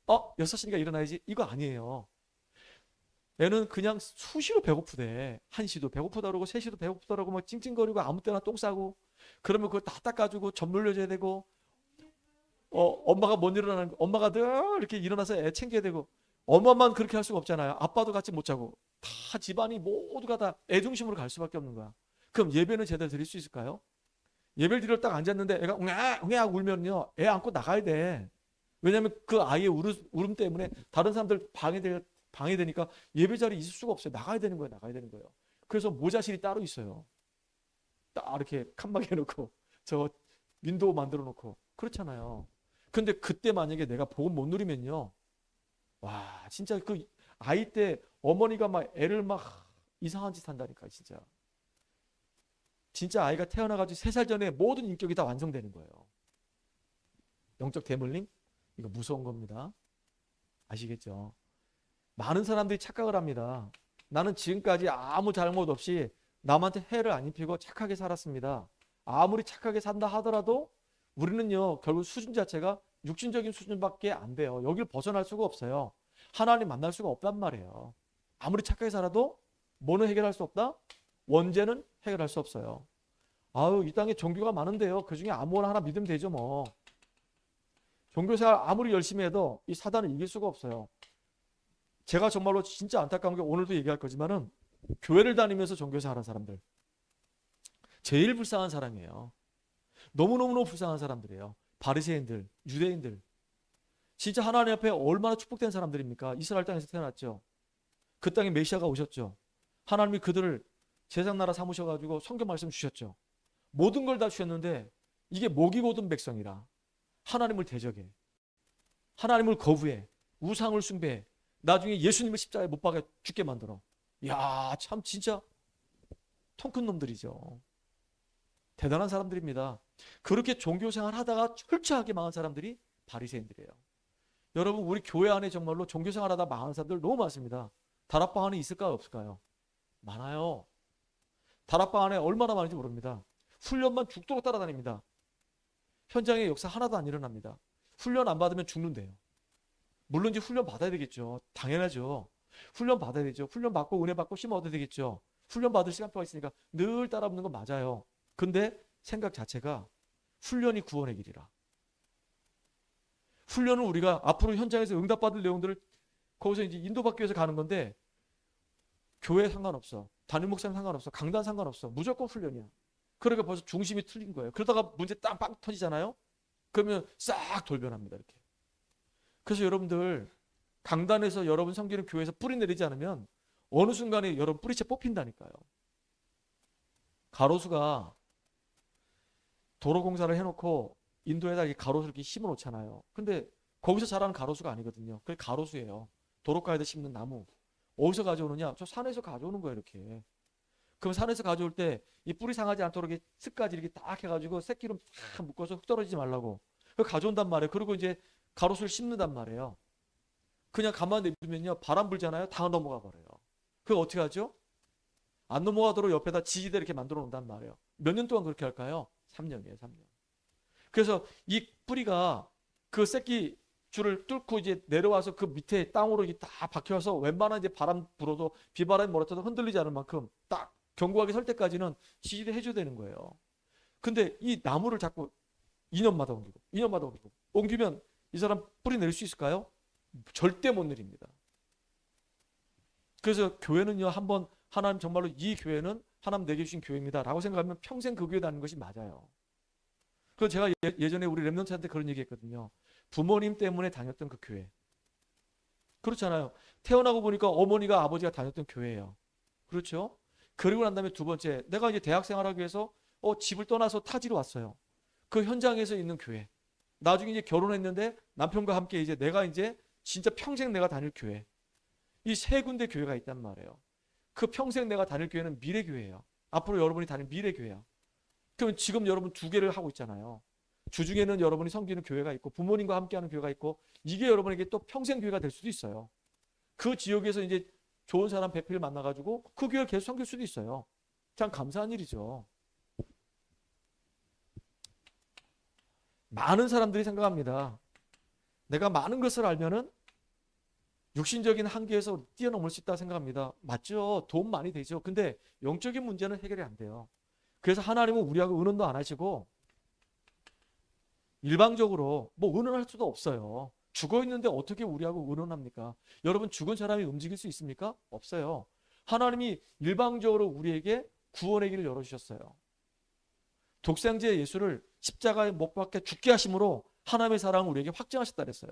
6시니까 일어나야지, 이거 아니에요. 애는 그냥 수시로 배고프대. 1시도 배고프다 그러고 3시도 배고프다 그러고 막 찡찡거리고 아무 때나 똥 싸고, 그러면 그걸 다 닦아주고 젖 물려줘야 되고, 엄마가 못 일어나는 거, 엄마가 늘 이렇게 일어나서 애 챙겨야 되고, 엄마만 그렇게 할 수가 없잖아요. 아빠도 같이 못 자고. 다 집안이 모두가 다 애 중심으로 갈 수밖에 없는 거야. 그럼 예배는 제대로 드릴 수 있을까요? 예배를 드리러 딱 앉았는데 애가 웅아 웅아 하고 울면요, 애 안고 나가야 돼. 왜냐하면 그 아이의 울음 때문에 다른 사람들 방해되니까 예배 자리에 있을 수가 없어요. 나가야 되는 거예요. 나가야 되는 거예요. 그래서 모자실이 따로 있어요. 딱 이렇게 칸막이 해놓고 저 윈도우 만들어 놓고 그렇잖아요. 근데 그때 만약에 내가 복음 못 누리면요, 와 진짜 그 아이 때 어머니가 막 애를 막 이상한 짓 한다니까. 진짜 아이가 태어나가지고 3살 전에 모든 인격이 다 완성되는 거예요. 영적 대물림? 이거 무서운 겁니다. 아시겠죠? 많은 사람들이 착각을 합니다. 나는 지금까지 아무 잘못 없이 남한테 해를 안 입히고 착하게 살았습니다. 아무리 착하게 산다 하더라도 우리는요, 결국 수준 자체가 육신적인 수준밖에 안 돼요. 여기를 벗어날 수가 없어요. 하나님 만날 수가 없단 말이에요. 아무리 착하게 살아도 뭐는 해결할 수 없다? 원죄는 해결할 수 없어요. 아유, 이 땅에 종교가 많은데요. 그 중에 아무거나 하나 믿으면 되죠, 뭐. 종교생활 아무리 열심히 해도 이 사단을 이길 수가 없어요. 제가 정말로 진짜 안타까운 게 오늘도 얘기할 거지만은 교회를 다니면서 종교생활 하는 사람들. 제일 불쌍한 사람이에요. 너무너무 불쌍한 사람들이에요. 바리새인들, 유대인들. 진짜 하나님 앞에 얼마나 축복된 사람들입니까? 이스라엘 땅에서 태어났죠. 그 땅에 메시아가 오셨죠. 하나님이 그들을 제사장나라 삼으셔가지고 성경 말씀 주셨죠. 모든 걸 다 주셨는데 이게 목이 고든 백성이라 하나님을 대적해, 하나님을 거부해, 우상을 숭배해, 나중에 예수님을 십자가에 못 박아 죽게 만들어. 야, 참 진짜 통 큰 놈들이죠. 대단한 사람들입니다. 그렇게 종교생활 하다가 철저하게 망한 사람들이 바리새인들이에요. 여러분, 우리 교회 안에 정말로 종교생활 하다 망한 사람들 너무 많습니다. 다락방 안에 있을까요, 없을까요? 많아요. 다락방 안에 얼마나 많은지 모릅니다. 훈련만 죽도록 따라다닙니다. 현장에 역사 하나도 안 일어납니다. 훈련 안 받으면 죽는데요. 물론 이제 훈련 받아야 되겠죠. 당연하죠. 훈련 받아야 되죠. 훈련 받고 은혜 받고 힘 얻어야 되겠죠. 훈련 받을 시간표가 있으니까 늘 따라붙는 건 맞아요. 근데 생각 자체가 훈련이 구원의 길이라. 훈련은 우리가 앞으로 현장에서 응답받을 내용들을 거기서 이제 인도받기 위해서 가는 건데, 교회 상관없어, 담임 목사님 상관없어, 강단 상관없어, 무조건 훈련이야. 그러니까 벌써 중심이 틀린 거예요. 그러다가 문제 빵 터지잖아요. 그러면 싹 돌변합니다. 이렇게. 그래서 여러분들 강단에서 여러분 섬기는 교회에서 뿌리 내리지 않으면 어느 순간에 여러분 뿌리채 뽑힌다니까요. 가로수가 도로 공사를 해놓고 인도에다 이렇게 가로수를 이렇게 심어 놓잖아요. 근데 거기서 자라는 가로수가 아니거든요. 그게 가로수예요. 도로가에다 심는 나무. 어디서 가져오느냐? 저 산에서 가져오는 거예요, 이렇게. 그럼 산에서 가져올 때 이 뿌리 상하지 않도록 이렇게 습까지 이렇게 딱 해가지고 새끼로 딱 묶어서 흙 떨어지지 말라고. 그걸 가져온단 말이에요. 그리고 이제 가로수를 심는단 말이에요. 그냥 가만히 냅두면요, 바람 불잖아요. 다 넘어가 버려요. 그거 어떻게 하죠? 안 넘어가도록 옆에다 지지대 이렇게 만들어 놓는단 말이에요. 몇 년 동안 그렇게 할까요? 3년이에요, 3년. 그래서 이 뿌리가 그 새끼 줄을 뚫고 이제 내려와서 그 밑에 땅으로 이게 다 박혀서 웬만한 이제 바람 불어도 비바람이 몰아쳐도 흔들리지 않을 만큼 딱 견고하게 설 때까지는 지지대 해줘야 되는 거예요. 근데 이 나무를 자꾸 2년마다 옮기고 2년마다 옮기고 옮기면 이 사람 뿌리 내릴 수 있을까요? 절대 못 내립니다. 그래서 교회는요, 한번 하나님 정말로 이 교회는 하나님 내게 주신 교회입니다 라고 생각하면 평생 그 교회 다니는 것이 맞아요. 그래서 제가 예전에 우리 랩런트한테 그런 얘기 했거든요. 부모님 때문에 다녔던 그 교회. 그렇잖아요. 태어나고 보니까 어머니가 아버지가 다녔던 교회예요. 그렇죠? 그리고 난 다음에 두 번째, 내가 이제 대학 생활하기 위해서 집을 떠나서 타지로 왔어요. 그 현장에서 있는 교회. 나중에 이제 결혼했는데 남편과 함께 이제 내가 이제 진짜 평생 내가 다닐 교회. 이 3군데 교회가 있단 말이에요. 그 평생 내가 다닐 교회는 미래교회예요. 앞으로 여러분이 다닐 미래교회야. 그러면 지금 여러분 2개를 하고 있잖아요. 주중에는 여러분이 섬기는 교회가 있고 부모님과 함께하는 교회가 있고, 이게 여러분에게 또 평생 교회가 될 수도 있어요. 그 지역에서 이제 좋은 사람 배필을 만나가지고 그 교회를 계속 섬길 수도 있어요. 참 감사한 일이죠. 많은 사람들이 생각합니다. 내가 많은 것을 알면은 육신적인 한계에서 뛰어넘을 수 있다 생각합니다. 맞죠? 돈 많이 되죠. 근데 영적인 문제는 해결이 안 돼요. 그래서 하나님은 우리하고 의논도 안 하시고 일방적으로 뭐 의논할 수도 없어요. 죽어 있는데 어떻게 우리하고 의논합니까? 여러분, 죽은 사람이 움직일 수 있습니까? 없어요. 하나님이 일방적으로 우리에게 구원의 길을 열어주셨어요. 독생자 예수를 십자가에 못 박혀 죽게 하심으로 하나님의 사랑을 우리에게 확증하셨다 그랬어요.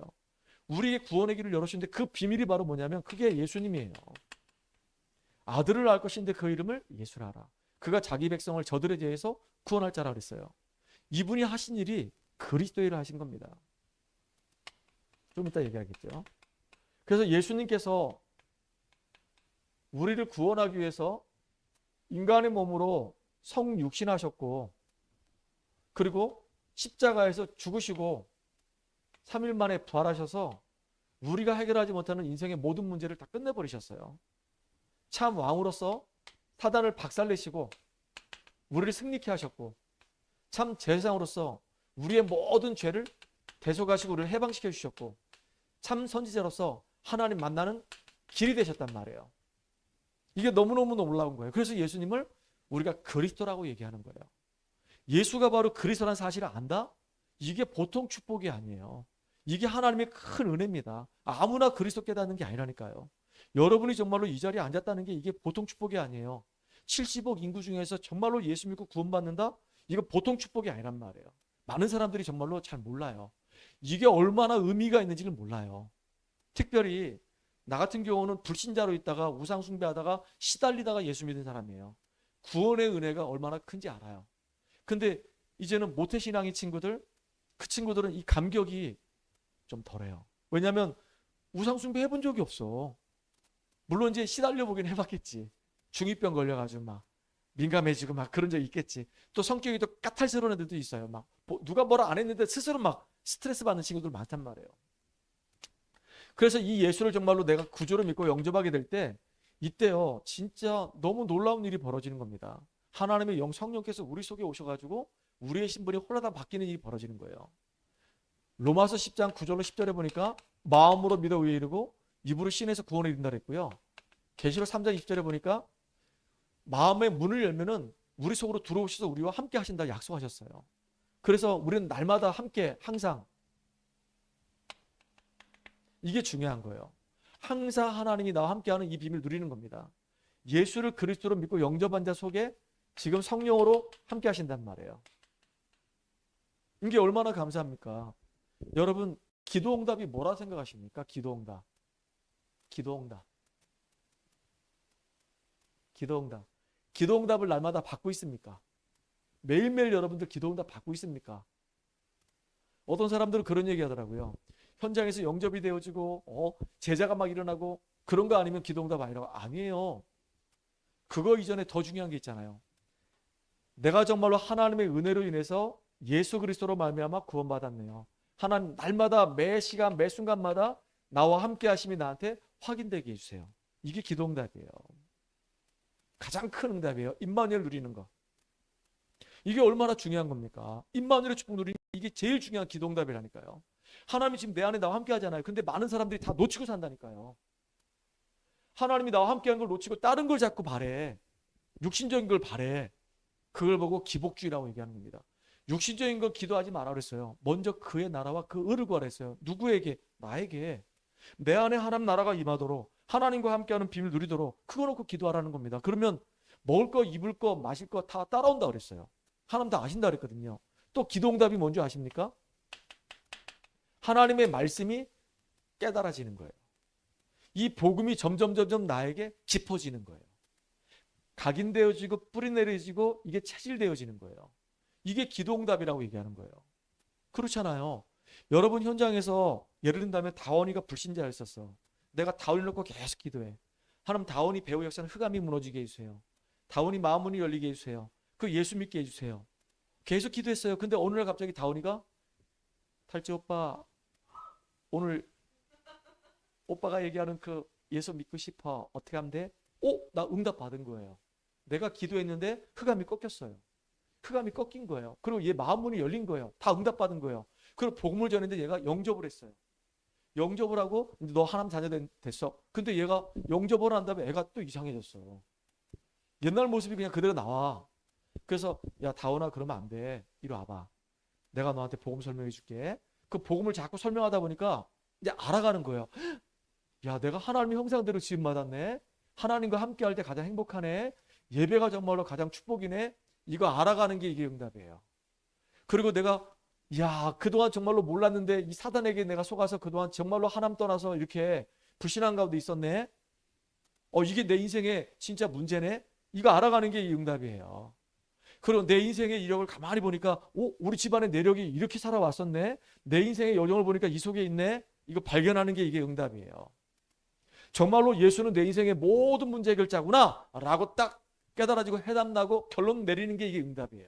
우리에게 구원의 길을 열어주는데 그 비밀이 바로 뭐냐면 그게 예수님이에요. 아들을 낳을 것인데 그 이름을 예수라. 그가 자기 백성을 저들에 대해서 구원할 자라 그랬어요. 이분이 하신 일이 그리스도의 일을 하신 겁니다. 좀 이따 얘기하겠죠. 그래서 예수님께서 우리를 구원하기 위해서 인간의 몸으로 성육신하셨고, 그리고 십자가에서 죽으시고 3일 만에 부활하셔서 우리가 해결하지 못하는 인생의 모든 문제를 다 끝내버리셨어요. 참 왕으로서 사단을 박살내시고 우리를 승리케 하셨고, 참 제사장으로서 우리의 모든 죄를 대속하시고 우리를 해방시켜 주셨고, 참 선지자로서 하나님 만나는 길이 되셨단 말이에요. 이게 너무너무 놀라운 거예요. 그래서 예수님을 우리가 그리스도라고 얘기하는 거예요. 예수가 바로 그리스도라는 사실을 안다? 이게 보통 축복이 아니에요. 이게 하나님의 큰 은혜입니다. 아무나 그리스도 깨닫는 게 아니라니까요. 여러분이 정말로 이 자리에 앉았다는 게 이게 보통 축복이 아니에요. 70억 인구 중에서 정말로 예수 믿고 구원받는다? 이거 보통 축복이 아니란 말이에요. 많은 사람들이 정말로 잘 몰라요. 이게 얼마나 의미가 있는지를 몰라요. 특별히 나 같은 경우는 불신자로 있다가 우상 숭배하다가 시달리다가 예수 믿은 사람이에요. 구원의 은혜가 얼마나 큰지 알아요. 근데 이제는 모태신앙의 친구들, 그 친구들은 이 감격이 좀 덜해요. 왜냐하면 우상 숭배 해본 적이 없어. 물론 이제 시달려 보긴 해봤겠지. 중2병 걸려가지고 막 민감해지고 막 그런 적 있겠지. 또 성격이 또 까탈스러운 애들도 있어요. 막 누가 뭐라 안 했는데 스스로 막 스트레스 받는 친구들 많단 말이에요. 그래서 이 예수를 정말로 내가 구주로 믿고 영접하게 될 때 이때요 진짜 너무 놀라운 일이 벌어지는 겁니다. 하나님의 성령께서 우리 속에 오셔가지고 우리의 신분이 홀라당 바뀌는 일이 벌어지는 거예요. 로마서 10장 9절로 10절에 보니까 마음으로 믿어 의에 이르고 입으로 신에서 구원에 이른다 그랬고요. 계시록 3장 20절에 보니까 마음의 문을 열면은 우리 속으로 들어오셔서 우리와 함께 하신다 약속하셨어요. 그래서 우리는 날마다 함께 항상, 이게 중요한 거예요. 항상 하나님이 나와 함께하는 이 비밀을 누리는 겁니다. 예수를 그리스도로 믿고 영접한 자 속에 지금 성령으로 함께 하신단 말이에요. 이게 얼마나 감사합니까? 여러분 기도응답이 뭐라 생각하십니까? 기도응답. 기도응답을 날마다 받고 있습니까? 매일매일 여러분들 기도응답 받고 있습니까? 어떤 사람들은 그런 얘기 하더라고요. 현장에서 영접이 되어지고 제자가 막 일어나고 그런 거 아니면 기도응답 아니라고. 아니에요. 그거 이전에 더 중요한 게 있잖아요. 내가 정말로 하나님의 은혜로 인해서 예수 그리스도로 말미암아 구원받았네요. 하나님 날마다 매 시간 매 순간마다 나와 함께 하심이 나한테 확인되게 해주세요. 이게 기도응답이에요. 가장 큰 응답이에요. 임마누엘 누리는 거. 이게 얼마나 중요한 겁니까? 임마누엘의 축복 누리는 이게 제일 중요한 기도응답이라니까요. 하나님이 지금 내 안에 나와 함께 하잖아요. 근데 많은 사람들이 다 놓치고 산다니까요. 하나님이 나와 함께 하는 걸 놓치고 다른 걸 자꾸 바래. 육신적인 걸 바래. 그걸 보고 기복주의라고 얘기하는 겁니다. 육신적인 거 기도하지 마라 그랬어요. 먼저 그의 나라와 그 의를 구하라 했어요. 누구에게? 나에게. 내 안에 하나님 나라가 임하도록 하나님과 함께하는 비밀 누리도록 그거 놓고 기도하라는 겁니다. 그러면 먹을 거, 입을 거, 마실 거 다 따라온다 그랬어요. 하나님 다 아신다 그랬거든요. 또 기도응답이 뭔지 아십니까? 하나님의 말씀이 깨달아지는 거예요. 이 복음이 점점 나에게 짚어지는 거예요. 각인되어지고 뿌리내려지고 이게 체질되어지는 거예요. 이게 기도응답이라고 얘기하는 거예요. 그렇잖아요. 여러분 현장에서 예를 든다면 다원이가 불신자였었어. 내가 다원이 놓고 계속 기도해. 하나님 다원이 배우 역사는 흑암이 무너지게 해주세요. 다원이 마음 문이 열리게 해주세요. 그 예수 믿게 해주세요. 계속 기도했어요. 근데 어느 날 갑자기 다원이가 탈지 오빠 오늘 오빠가 얘기하는 그 예수 믿고 싶어. 어떻게 하면 돼? 나 응답 받은 거예요. 내가 기도했는데 흑암이 꺾였어요. 흑암이 꺾인 거예요. 그리고 얘 마음 문이 열린 거예요. 다 응답 받은 거예요. 그리고 복음을 전했는데 얘가 영접을 했어요. 영접을 하고 너 하나님 자녀 됐어. 근데 얘가 영접을 한 다음에 애가 또 이상해졌어. 옛날 모습이 그냥 그대로 나와. 그래서 야 다원아 그러면 안 돼. 이리 와봐. 내가 너한테 복음 설명해 줄게. 그 복음을 자꾸 설명하다 보니까 이제 알아가는 거예요. 야 내가 하나님의 형상대로 지음받았네. 하나님과 함께할 때 가장 행복하네. 예배가 정말로 가장 축복이네. 이거 알아가는 게 이게 응답이에요. 그리고 내가 야, 그동안 정말로 몰랐는데 이 사단에게 내가 속아서 그동안 정말로 하나님 떠나서 이렇게 불신한 가운데 있었네. 이게 내 인생의 진짜 문제네. 이거 알아가는 게 이 응답이에요. 그리고 내 인생의 이력을 가만히 보니까 우리 집안의 내력이 이렇게 살아왔었네. 내 인생의 여정을 보니까 이 속에 있네. 이거 발견하는 게 이게 응답이에요. 정말로 예수는 내 인생의 모든 문제 해결자구나 라고 딱 깨달아지고 해답나고 결론 내리는 게 이게 응답이에요.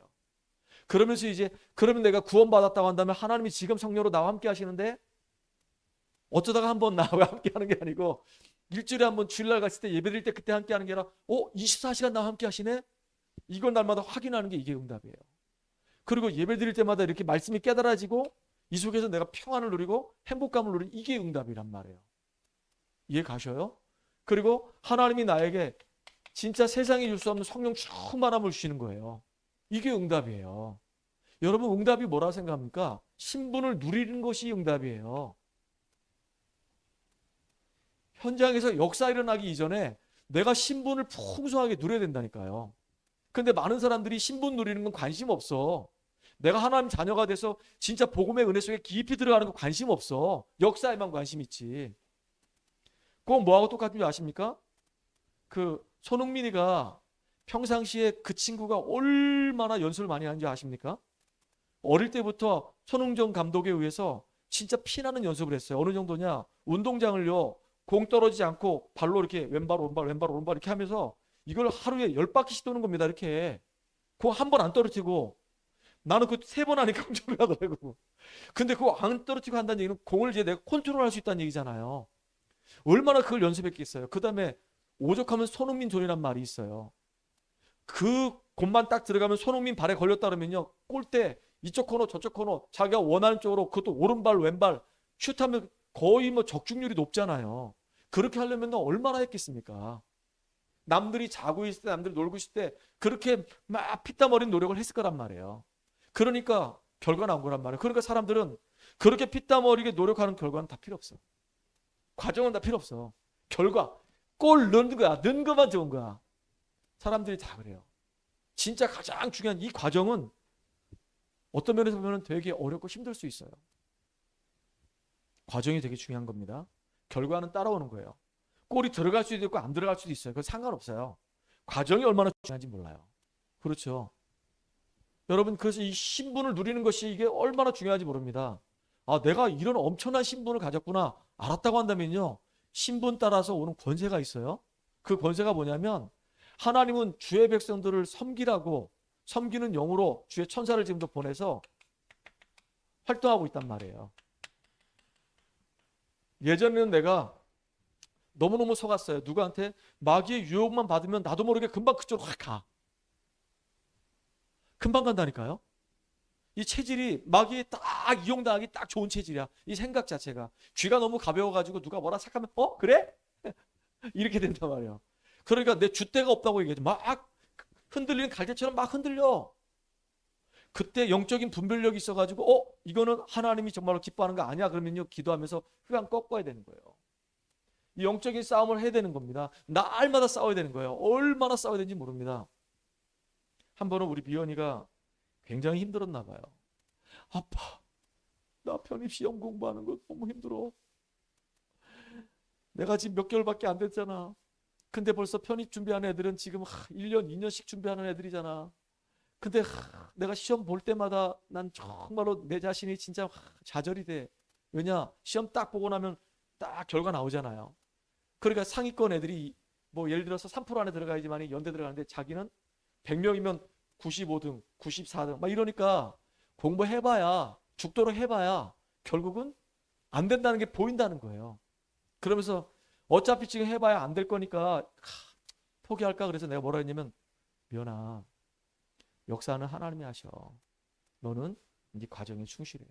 그러면서 이제 그러면 내가 구원받았다고 한다면 하나님이 지금 성령으로 나와 함께 하시는데 어쩌다가 한번 나와 함께 하는 게 아니고 일주일에 한번 주일날 갔을 때 예배 드릴 때 그때 함께 하는 게 아니라 24시간 나와 함께 하시네? 이걸 날마다 확인하는 게 이게 응답이에요. 그리고 예배 드릴 때마다 이렇게 말씀이 깨달아지고 이 속에서 내가 평안을 누리고 행복감을 누리는 이게 응답이란 말이에요. 이해 가셔요? 그리고 하나님이 나에게 진짜 세상에 줄 수 없는 성령 충만함을 주시는 거예요. 이게 응답이에요. 여러분 응답이 뭐라 생각합니까? 신분을 누리는 것이 응답이에요. 현장에서 역사 일어나기 이전에 내가 신분을 풍성하게 누려야 된다니까요. 근데 많은 사람들이 신분 누리는 건 관심 없어. 내가 하나님 자녀가 돼서 진짜 복음의 은혜 속에 깊이 들어가는 거 관심 없어. 역사에만 관심 있지. 그건 뭐하고 똑같은 줄 아십니까? 그 손흥민이가 평상시에 그 친구가 얼마나 연습을 많이 하는지 아십니까? 어릴 때부터 손흥정 감독에 의해서 진짜 피나는 연습을 했어요. 어느 정도냐? 운동장을요. 공 떨어지지 않고 발로 이렇게 왼발 오른발 왼발 오른발 이렇게 하면서 이걸 하루에 10바퀴씩 도는 겁니다. 이렇게. 그거 한 번 안 떨어뜨리고 나는 그 3번 하니까 깜짝 놀라더라고. 근데 그거 안 떨어뜨리고 한다는 얘기는 공을 이제 내가 컨트롤할 수 있다는 얘기잖아요. 얼마나 그걸 연습했겠어요. 그 다음에 오죽하면 손흥민 존이란 말이 있어요. 그 공만 딱 들어가면 손흥민 발에 걸렸다 그러면요. 골대 이쪽 코너 저쪽 코너 자기가 원하는 쪽으로 그것도 오른발 왼발 슛하면 거의 뭐 적중률이 높잖아요. 그렇게 하려면 얼마나 했겠습니까? 남들이 자고 있을 때 남들이 놀고 있을 때 그렇게 막 피땀 어린 노력을 했을 거란 말이에요. 그러니까 결과 나온 거란 말이에요. 그러니까 사람들은 그렇게 피땀 어리게 노력하는 결과는 다 필요 없어. 과정은 다 필요 없어. 결과 골 넣는 거야. 넣는 것만 좋은 거야. 사람들이 다 그래요. 진짜 가장 중요한 이 과정은 어떤 면에서 보면 되게 어렵고 힘들 수 있어요. 과정이 되게 중요한 겁니다. 결과는 따라오는 거예요. 골이 들어갈 수도 있고 안 들어갈 수도 있어요. 그건 상관없어요. 과정이 얼마나 중요한지 몰라요. 그렇죠. 여러분 그래서 이 신분을 누리는 것이 이게 얼마나 중요한지 모릅니다. 내가 이런 엄청난 신분을 가졌구나 알았다고 한다면요. 신분 따라서 오는 권세가 있어요. 그 권세가 뭐냐면 하나님은 주의 백성들을 섬기라고 섬기는 영으로 주의 천사를 지금도 보내서 활동하고 있단 말이에요. 예전에는 내가 너무너무 속았어요. 누구한테? 마귀의 유혹만 받으면 나도 모르게 금방 그쪽으로 확 가. 금방 간다니까요. 이 체질이 마귀에 딱 이용당하기 딱 좋은 체질이야. 이 생각 자체가. 쥐가 너무 가벼워가지고 누가 뭐라 착하면 그래? 이렇게 된단 말이에요. 그러니까 내 줏대가 없다고 얘기하죠. 막 흔들리는 갈대처럼 막 흔들려. 그때 영적인 분별력이 있어가지고 이거는 하나님이 정말로 기뻐하는 거 아니야. 그러면요 기도하면서 그냥 꺾어야 되는 거예요. 이 영적인 싸움을 해야 되는 겁니다. 날마다 싸워야 되는 거예요. 얼마나 싸워야 되는지 모릅니다. 한 번은 우리 미연이가 굉장히 힘들었나 봐요. 아빠, 나 편입시험 공부하는 거 너무 힘들어. 내가 지금 몇 개월밖에 안 됐잖아. 근데 벌써 편입 준비하는 애들은 지금 1년, 2년씩 준비하는 애들이잖아. 근데 내가 시험 볼 때마다 난 정말로 내 자신이 진짜 좌절이 돼. 왜냐? 시험 딱 보고 나면 딱 결과 나오잖아요. 그러니까 상위권 애들이 뭐 예를 들어서 3% 안에 들어가야지만 연대 들어가는데 자기는 100명이면 95등, 94등 막 이러니까 공부해봐야 죽도록 해봐야 결국은 안 된다는 게 보인다는 거예요. 그러면서 어차피 지금 해봐야 안 될 거니까 포기할까? 그래서 내가 뭐라 했냐면 미연아 역사는 하나님이 하셔. 너는 네 과정에 충실해.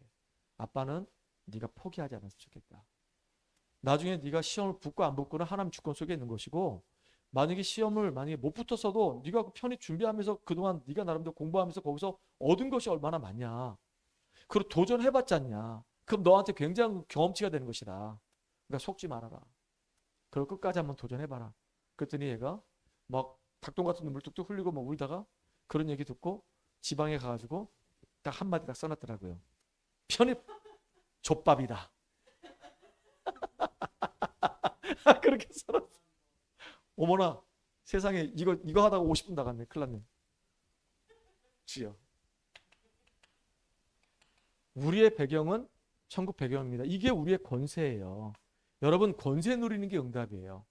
아빠는 네가 포기하지 않았으면 좋겠다. 나중에 네가 시험을 붙고 안 붙고는 하나님 주권 속에 있는 것이고 만약에 시험을 못 붙었어도 네가 편히 준비하면서 그동안 네가 나름대로 공부하면서 거기서 얻은 것이 얼마나 많냐. 그리고 도전해봤잖냐. 그럼 너한테 굉장히 경험치가 되는 것이다. 그러니까 속지 말아라. 그리고 끝까지 한번 도전해봐라. 그랬더니 얘가 막 닭똥 같은 눈물 뚝뚝 흘리고 막 울다가 그런 얘기 듣고 지방에 가가지고 딱 한마디 딱 써놨더라고요. 편히 족밥이다. 그렇게 살았어. 어머나, 세상에 이거 하다가 50분 나갔네. 큰일 났네. 주여. 우리의 배경은 천국 배경입니다. 이게 우리의 권세예요. 여러분, 권세 누리는 게 응답이에요.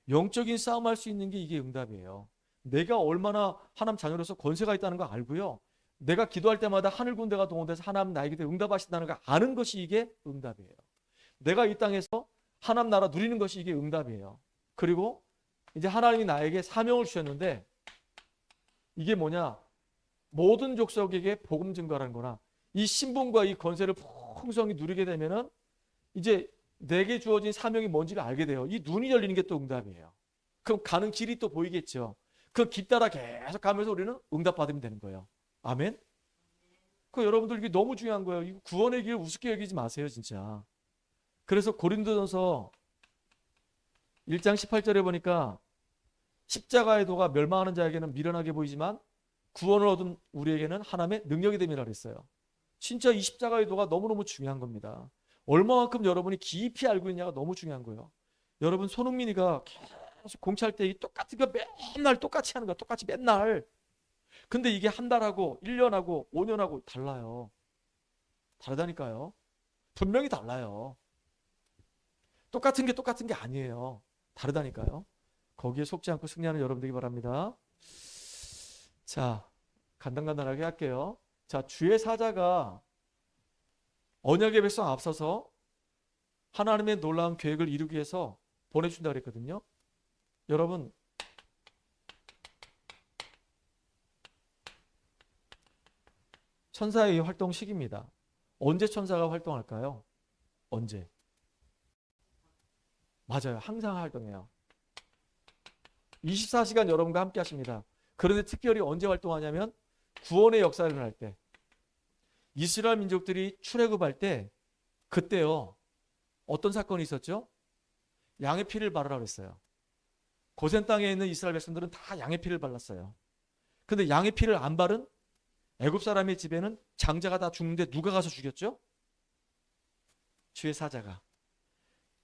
영적인 싸움할 수 있는 게 이게 응답이에요. 내가 얼마나 하나님 자녀로서 권세가 있다는 거 알고요. 내가 기도할 때마다 하늘 군대가 동원돼서 하나님 나에게 응답하신다는 거 아는 것이 이게 응답이에요. 내가 이 땅에서 하나님 나라 누리는 것이 이게 응답이에요. 그리고 이제 하나님이 나에게 사명을 주셨는데 이게 뭐냐? 모든 족속에게 복음 증거라는 거나 이 신분과 이 권세를 풍성히 누리게 되면은 이제 내게 주어진 사명이 뭔지를 알게 돼요. 이 눈이 열리는 게 또 응답이에요. 그럼 가는 길이 또 보이겠죠. 그 길 따라 계속 가면서 우리는 응답 받으면 되는 거예요. 아멘. 그 여러분들 이게 너무 중요한 거예요. 이 구원의 길 우습게 여기지 마세요, 진짜. 그래서 고린도전서 1장 18절에 보니까 십자가의 도가 멸망하는 자에게는 미련하게 보이지만 구원을 얻은 우리에게는 하나님의 능력이 됨이라 그랬어요. 진짜 이 십자가의 도가 너무너무 중요한 겁니다. 얼마만큼 여러분이 깊이 알고 있냐가 너무 중요한 거예요. 여러분, 손흥민이가 계속 공차할 때 똑같은 거 맨날 똑같이 하는 거야. 똑같이 맨날. 근데 이게 한 달하고 1년하고 5년하고 달라요. 다르다니까요. 분명히 달라요. 똑같은 게 아니에요. 다르다니까요. 거기에 속지 않고 승리하는 여러분 되기 바랍니다. 자, 간단하게 할게요. 자, 주의 사자가 언약의 백성 앞서서 하나님의 놀라운 계획을 이루기 위해서 보내준다 그랬거든요. 여러분, 천사의 활동 시기입니다. 언제 천사가 활동할까요? 언제? 맞아요. 항상 활동해요. 24시간 여러분과 함께 하십니다. 그런데 특별히 언제 활동하냐면 구원의 역사를 일어날 때, 이스라엘 민족들이 출애굽할 때 그때요. 어떤 사건이 있었죠? 양의 피를 바르라 그랬어요. 고센 땅에 있는 이스라엘 백성들은 다 양의 피를 발랐어요. 근데 양의 피를 안 바른 애굽 사람의 집에는 장자가 다 죽는데 누가 가서 죽였죠? 주의 사자가.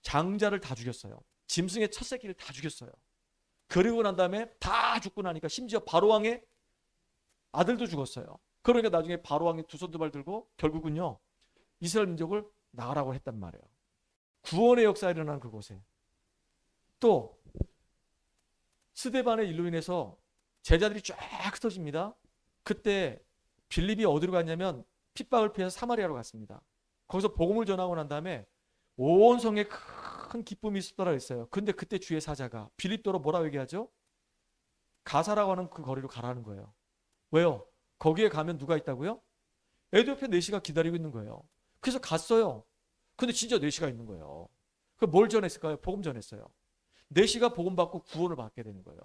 장자를 다 죽였어요. 짐승의 첫 새끼를 다 죽였어요. 그리고 난 다음에 다 죽고 나니까 심지어 바로왕의 아들도 죽었어요. 그러니까 나중에 바로왕이 두 손 두 발 들고 결국은요 이스라엘 민족을 나가라고 했단 말이에요. 구원의 역사가 일어난 그곳에. 또 스데반의 일로 인해서 제자들이 쫙 흩어집니다. 그때 빌립이 어디로 갔냐면 핍박을 피해서 사마리아로 갔습니다. 거기서 복음을 전하고 난 다음에 온 성에 큰 기쁨이 있었더라 했어요. 근데 그때 주의 사자가 빌립도로 뭐라고 얘기하죠? 가사라고 하는 그 거리로 가라는 거예요. 왜요? 거기에 가면 누가 있다고요? 에티오피아 내시가 기다리고 있는 거예요. 그래서 갔어요. 근데 진짜 내시가 있는 거예요. 그 뭘 전했을까요? 복음 전했어요. 내시가 복음 받고 구원을 받게 되는 거예요.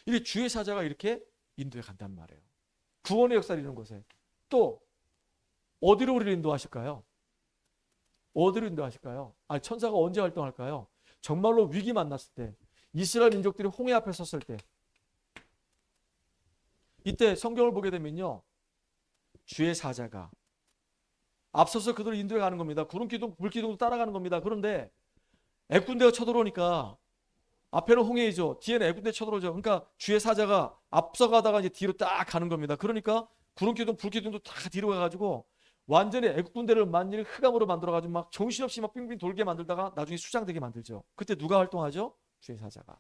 이게 주의 사자가 이렇게 인도에 간단 말이에요. 구원의 역사를 이루는 곳에. 또 어디로 우리를 인도하실까요? 어디로 인도하실까요? 아니, 천사가 언제 활동할까요? 정말로 위기 만났을 때, 이스라엘 민족들이 홍해 앞에 섰을 때, 이때 성경을 보게 되면요 주의 사자가 앞서서 그들을 인도해 가는 겁니다. 구름기둥 물기둥도 따라가는 겁니다. 그런데 애굽군대가 쳐들어오니까 앞에는 홍해이죠. 뒤에는 애굽군대 쳐들어오죠. 그러니까 주의 사자가 앞서가다가 이제 뒤로 딱 가는 겁니다. 그러니까 구름기둥 불기둥도 다 뒤로 가가지고 완전히 애국군대를 만일 흑암으로 만들어가지고 막 정신없이 막 빙빙 돌게 만들다가 나중에 수장되게 만들죠. 그때 누가 활동하죠? 주의 사자가.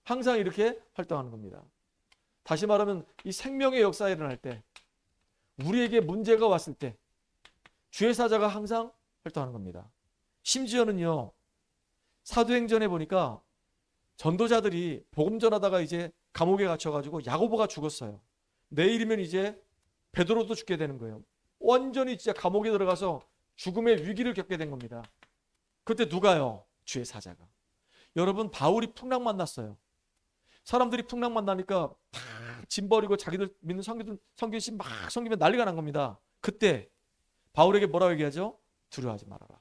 항상 이렇게 활동하는 겁니다. 다시 말하면 이 생명의 역사가 일어날 때, 우리에게 문제가 왔을 때 주의 사자가 항상 활동하는 겁니다. 심지어는요 사도행전에 보니까 전도자들이 복음 전하다가 이제 감옥에 갇혀가지고 야고보가 죽었어요. 내일이면 이제 베드로도 죽게 되는 거예요. 완전히 진짜 감옥에 들어가서 죽음의 위기를 겪게 된 겁니다. 그때 누가요? 주의 사자가. 여러분, 바울이 풍랑 만났어요. 사람들이 풍랑 만나니까 다 짐 버리고 자기들 믿는 성교신 막 섬기면 난리가 난 겁니다. 그때 바울에게 뭐라고 얘기하죠? 두려워하지 말아라.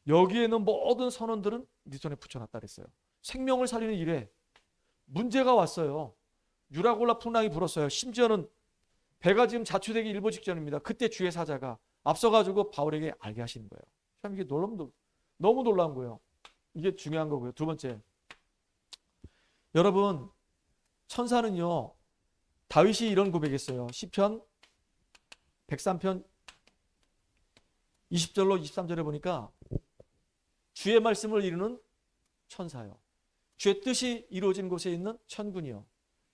여기에는 모든 선원들은 네 손에 붙여놨다 그랬어요. 생명을 살리는 일에 문제가 왔어요. 유라골라 풍랑이 불었어요. 심지어는 배가 지금 자초되기 일보 직전입니다. 그때 주의 사자가 앞서가지고 바울에게 알게 하시는 거예요. 참 이게 너무 놀라운 거예요. 이게 중요한 거고요. 두 번째, 여러분 천사는요, 다윗이 이런 고백했어요. 시편 103편 20절로 23절에 보니까 주의 말씀을 이루는 천사요, 주의 뜻이 이루어진 곳에 있는 천군이요,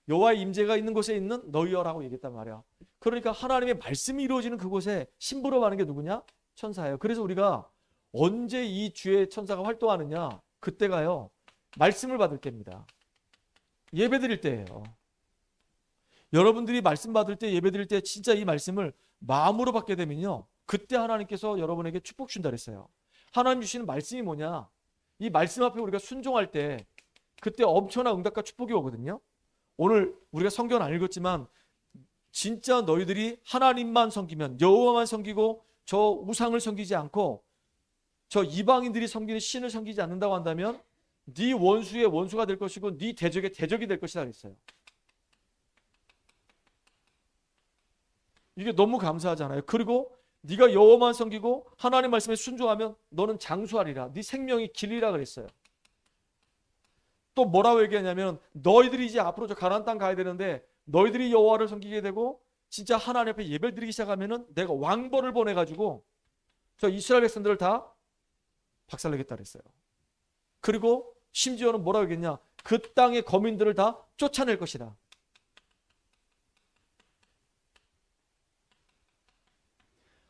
여호와의 임재가 있는 곳에 있는 너희여라고 얘기했단 말이야. 그러니까 하나님의 말씀이 이루어지는 그곳에 심부름하는 게 누구냐? 천사예요. 그래서 우리가 언제 이 주의 천사가 활동하느냐? 그때가요, 말씀을 받을 때입니다. 예배 드릴 때예요. 여러분들이 말씀 받을 때, 예배 드릴 때 진짜 이 말씀을 마음으로 받게 되면요, 그때 하나님께서 여러분에게 축복 준다 그랬어요. 하나님 주시는 말씀이 뭐냐? 이 말씀 앞에 우리가 순종할 때 그때 엄청난 응답과 축복이 오거든요. 오늘 우리가 성경 안 읽었지만 진짜 너희들이 하나님만 섬기면, 여호와만 섬기고 저 우상을 섬기지 않고 저 이방인들이 섬기는 신을 섬기지 않는다고 한다면 네 원수의 원수가 될 것이고 네 대적의 대적이 될 것이다 그랬어요. 이게 너무 감사하잖아요. 그리고 네가 여호와만 섬기고 하나님 말씀에 순종하면 너는 장수하리라. 네 생명이 길리라 그랬어요. 또 뭐라고 얘기하냐면 너희들이 이제 앞으로 저 가나안 땅 가야 되는데 너희들이 여호와를 섬기게 되고 진짜 하나님 앞에 예배를 드리기 시작하면은 내가 왕벌을 보내가지고 저 이스라엘 백성들을 다 박살내겠다 그랬어요. 그리고 심지어는 뭐라고 얘기했냐? 그 땅의 거민들을 다 쫓아낼 것이다.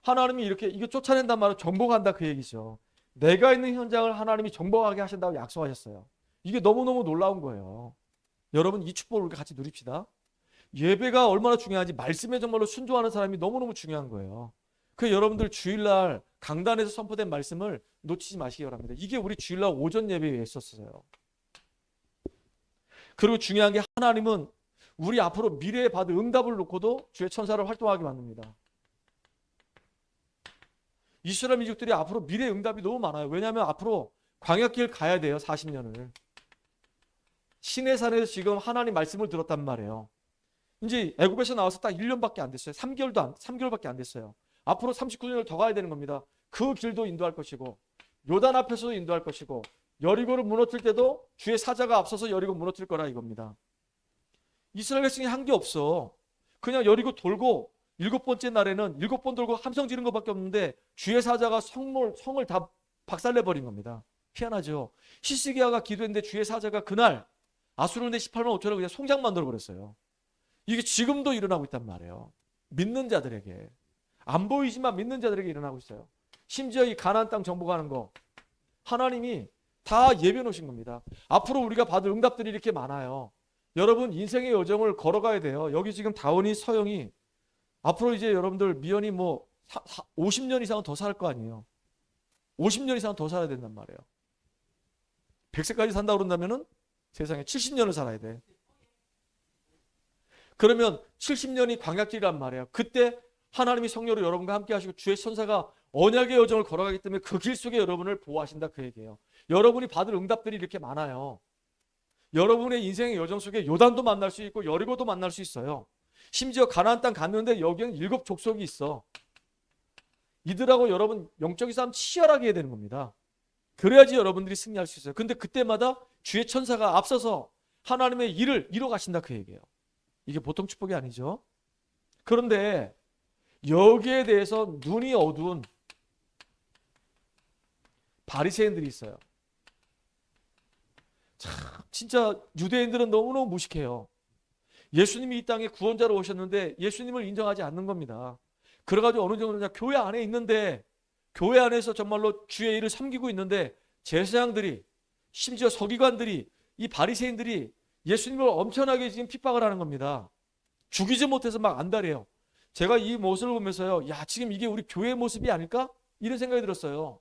하나님이 이렇게 이거 쫓아낸단 말은 정복한다 그 얘기죠. 내가 있는 현장을 하나님이 정복하게 하신다고 약속하셨어요. 이게 너무너무 놀라운 거예요. 여러분 이 축복을 우리가 같이 누립시다. 예배가 얼마나 중요한지 말씀에 정말로 순종하는 사람이 너무너무 중요한 거예요. 그 여러분들 주일날 강단에서 선포된 말씀을 놓치지 마시기 바랍니다. 이게 우리 주일날 오전 예배에 있었어요. 그리고 중요한 게 하나님은 우리 앞으로 미래에 받을 응답을 놓고도 주의 천사를 활동하게 만듭니다. 이스라엘 민족들이 앞으로 미래 응답이 너무 많아요. 왜냐하면 앞으로 광야길 가야 돼요. 40년을. 시내산에서 지금 하나님 말씀을 들었단 말이에요. 이제 애굽에서 나와서 딱 1년밖에 안 됐어요. 3개월밖에 안 됐어요. 앞으로 39년을 더 가야 되는 겁니다. 그 길도 인도할 것이고 요단 앞에서도 인도할 것이고 여리고를 무너뜨릴 때도 주의 사자가 앞서서 여리고 무너뜨릴 거라 이겁니다. 이스라엘 백성이 한 게 없어. 그냥 여리고 돌고 7번째 날에는 7번 돌고 함성 지른 것밖에 없는데 주의 사자가 성을 다 박살내버린 겁니다. 희한하죠. 히스기야가 기도했는데 주의 사자가 그날 아수르네 18만 5천을 그냥 송장 만들어버렸어요. 이게 지금도 일어나고 있단 말이에요. 믿는 자들에게. 안 보이지만 믿는 자들에게 일어나고 있어요. 심지어 이 가나안 땅 정복하는 거 하나님이 다 예비해 놓으신 겁니다. 앞으로 우리가 받을 응답들이 이렇게 많아요. 여러분 인생의 여정을 걸어가야 돼요. 여기 지금 다원이 서영이 앞으로 이제 여러분들 미연이 뭐 50년 이상은 더 살 거 아니에요. 50년 이상은 더 살아야 된단 말이에요. 100세까지 산다고 그런다면은 세상에 70년을 살아야 돼. 그러면 70년이 광약길이란 말이에요. 그때 하나님이 성령으로 여러분과 함께 하시고 주의 천사가 언약의 여정을 걸어가기 때문에 그 길 속에 여러분을 보호하신다 그 얘기예요. 여러분이 받을 응답들이 이렇게 많아요. 여러분의 인생의 여정 속에 요단도 만날 수 있고 여리고도 만날 수 있어요. 심지어 가나안 땅 갔는데 여기는 7 족속이 있어. 이들하고 여러분 영적인 싸움 치열하게 해야 되는 겁니다. 그래야지 여러분들이 승리할 수 있어요. 근데 그때마다 주의 천사가 앞서서 하나님의 일을 이뤄 가신다 그 얘기예요. 이게 보통 축복이 아니죠. 그런데 여기에 대해서 눈이 어두운 바리새인들이 있어요. 참 진짜 유대인들은 너무너무 무식해요. 예수님이 이 땅에 구원자로 오셨는데 예수님을 인정하지 않는 겁니다. 그래가지고 어느 정도냐 교회 안에 있는데 교회 안에서 정말로 주의 일을 섬기고 있는데 제사장들이 심지어 서기관들이 이 바리새인들이 예수님을 엄청나게 지금 핍박을 하는 겁니다. 죽이지 못해서 막 안달해요. 제가 이 모습을 보면서요, 야 지금 이게 우리 교회의 모습이 아닐까? 이런 생각이 들었어요.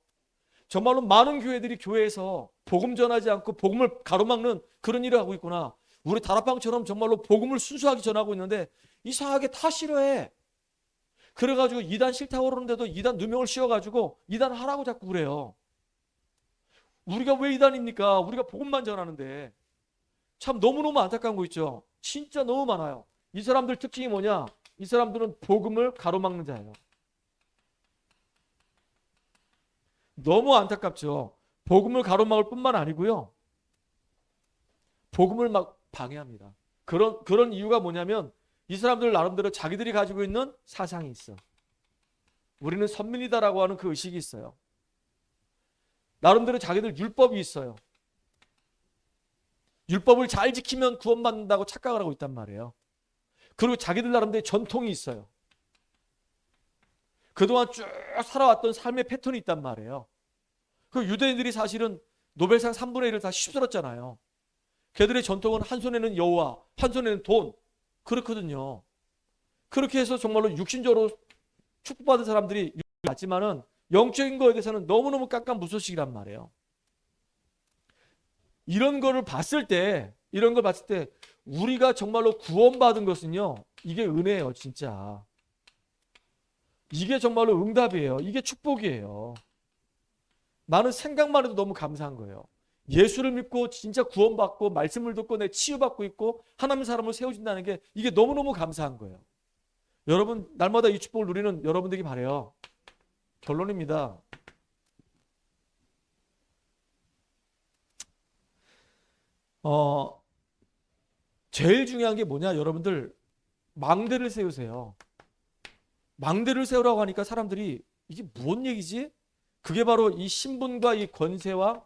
정말로 많은 교회들이 교회에서 복음 전하지 않고 복음을 가로막는 그런 일을 하고 있구나. 우리 다락방처럼 정말로 복음을 순수하게 전하고 있는데 이상하게 다 싫어해. 그래가지고 이단 싫다고 그러는데도 이단 누명을 씌워가지고 이단 하라고 자꾸 그래요. 우리가 왜 이단입니까? 우리가 복음만 전하는데. 참 너무너무 안타까운 거 있죠. 진짜 너무 많아요. 이 사람들 특징이 뭐냐? 이 사람들은 복음을 가로막는 자예요. 너무 안타깝죠. 복음을 가로막을 뿐만 아니고요. 복음을 막 방해합니다. 그런 이유가 뭐냐면 이 사람들 나름대로 자기들이 가지고 있는 사상이 있어. 우리는 선민이다라고 하는 그 의식이 있어요. 나름대로 자기들 율법이 있어요. 율법을 잘 지키면 구원받는다고 착각을 하고 있단 말이에요. 그리고 자기들 나름대로 전통이 있어요. 그동안 쭉 살아왔던 삶의 패턴이 있단 말이에요. 그 유대인들이 사실은 노벨상 3분의 1을 다 휩쓸었잖아요. 걔들의 전통은 한 손에는 여호와, 한 손에는 돈. 그렇거든요. 그렇게 해서 정말로 육신적으로 축복받은 사람들이 맞지만은 영적인 거에 대해서는 너무너무 깜깜무소식이란 말이에요. 이런 걸 봤을 때 우리가 정말로 구원받은 것은요, 이게 은혜예요, 진짜. 이게 정말로 응답이에요. 이게 축복이에요. 나는 생각만 해도 너무 감사한 거예요. 예수를 믿고 진짜 구원받고 말씀을 듣고 내 치유받고 있고 하나님의 사람을 세워진다는 게 이게 너무너무 감사한 거예요. 여러분, 날마다 이 축복을 누리는 여러분들이 바래요. 결론입니다. 제일 중요한 게 뭐냐? 여러분들, 망대를 세우세요. 망대를 세우라고 하니까 사람들이 이게 무슨 얘기지? 그게 바로 이 신분과 이 권세와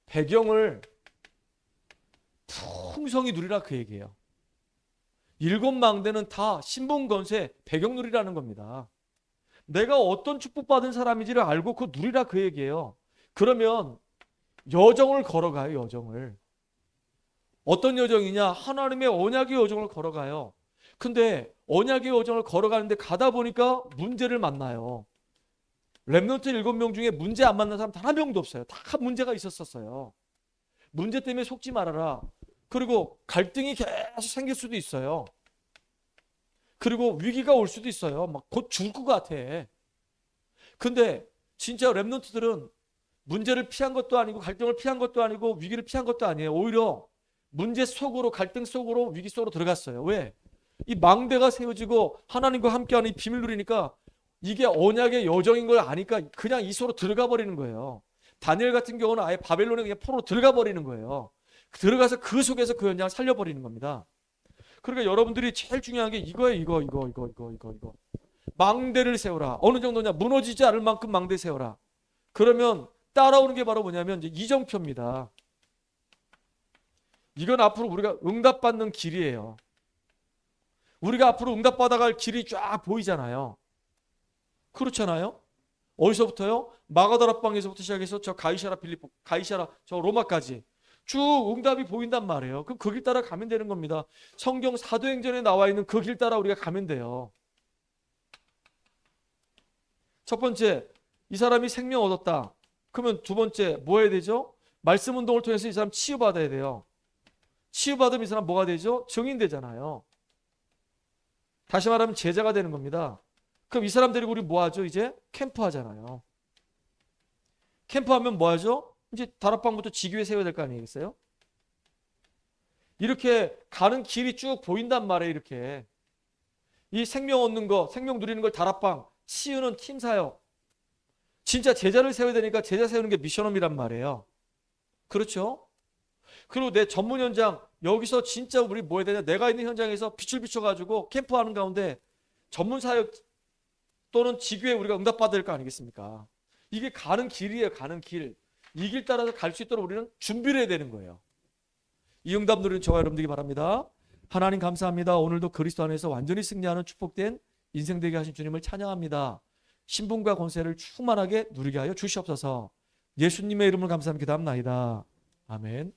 배경을 풍성히 누리라 그 얘기예요. 7망대는 다 신분, 권세, 배경 누리라는 겁니다. 내가 어떤 축복받은 사람인지를 알고 그 누리라 그 얘기예요. 그러면 여정을 걸어가요. 여정을. 어떤 여정이냐? 하나님의 언약의 여정을 걸어가요. 근데 언약의 여정을 걸어가는데 가다 보니까 문제를 만나요. 렘넌트 7명 중에 문제 안 만난 사람 단 한 명도 없어요. 다 문제가 있었어요. 문제 때문에 속지 말아라. 그리고 갈등이 계속 생길 수도 있어요. 그리고 위기가 올 수도 있어요. 막 곧 죽을 것 같아. 근데 진짜 렘넌트들은 문제를 피한 것도 아니고 갈등을 피한 것도 아니고 위기를 피한 것도 아니에요. 오히려 문제 속으로, 갈등 속으로, 위기 속으로 들어갔어요. 왜? 이 망대가 세워지고 하나님과 함께하는 이 비밀 누리니까 이게 언약의 여정인 걸 아니까 그냥 이 속으로 들어가 버리는 거예요. 다니엘 같은 경우는 아예 바벨론에 그냥 포로로 들어가 버리는 거예요. 들어가서 그 속에서 그 현장을 살려버리는 겁니다. 그러니까 여러분들이 제일 중요한 게 이거예요. 이거. 망대를 세워라. 어느 정도냐? 무너지지 않을 만큼 망대 세워라. 그러면 따라오는 게 바로 뭐냐면 이제 이정표입니다. 이건 앞으로 우리가 응답받는 길이에요. 우리가 앞으로 응답받아갈 길이 쫙 보이잖아요. 그렇잖아요. 어디서부터요? 마가다락방에서부터 시작해서 저 가이사라 필리포, 가이사라 저 로마까지 쭉 응답이 보인단 말이에요. 그럼 그 길 따라 가면 되는 겁니다. 성경 사도행전에 나와 있는 그 길 따라 우리가 가면 돼요. 첫 번째, 이 사람이 생명 얻었다. 그러면 두 번째 뭐 해야 되죠? 말씀 운동을 통해서 이 사람 치유받아야 돼요. 치유받으면 이 사람 뭐가 되죠? 증인 되잖아요. 다시 말하면 제자가 되는 겁니다. 그럼 이 사람 데리고 우리 뭐 하죠? 이제 캠프 하잖아요. 캠프 하면 뭐 하죠? 이제 다락방부터 지교회 세워야 될 거 아니겠어요? 이렇게 가는 길이 쭉 보인단 말이에요. 이렇게 이 생명 얻는 거, 생명 누리는 걸 다락방, 치유는 팀 사역. 진짜 제자를 세워야 되니까 제자 세우는 게 미션홈이란 말이에요. 그렇죠? 그리고 내 전문 현장, 여기서 진짜 우리 뭐 해야 되냐? 내가 있는 현장에서 빛을 비춰가지고 캠프하는 가운데 전문 사역 또는 지교에 우리가 응답받을 거 아니겠습니까? 이게 가는 길이에요. 가는 길. 이 길 따라서 갈 수 있도록 우리는 준비를 해야 되는 거예요. 이 응답 누리는 저와 여러분들이 바랍니다. 하나님 감사합니다. 오늘도 그리스도 안에서 완전히 승리하는 축복된 인생 되게 하신 주님을 찬양합니다. 신분과 권세를 충만하게 누리게 하여 주시옵소서. 예수님의 이름을 감사합니다. 기도합나이다. 아멘.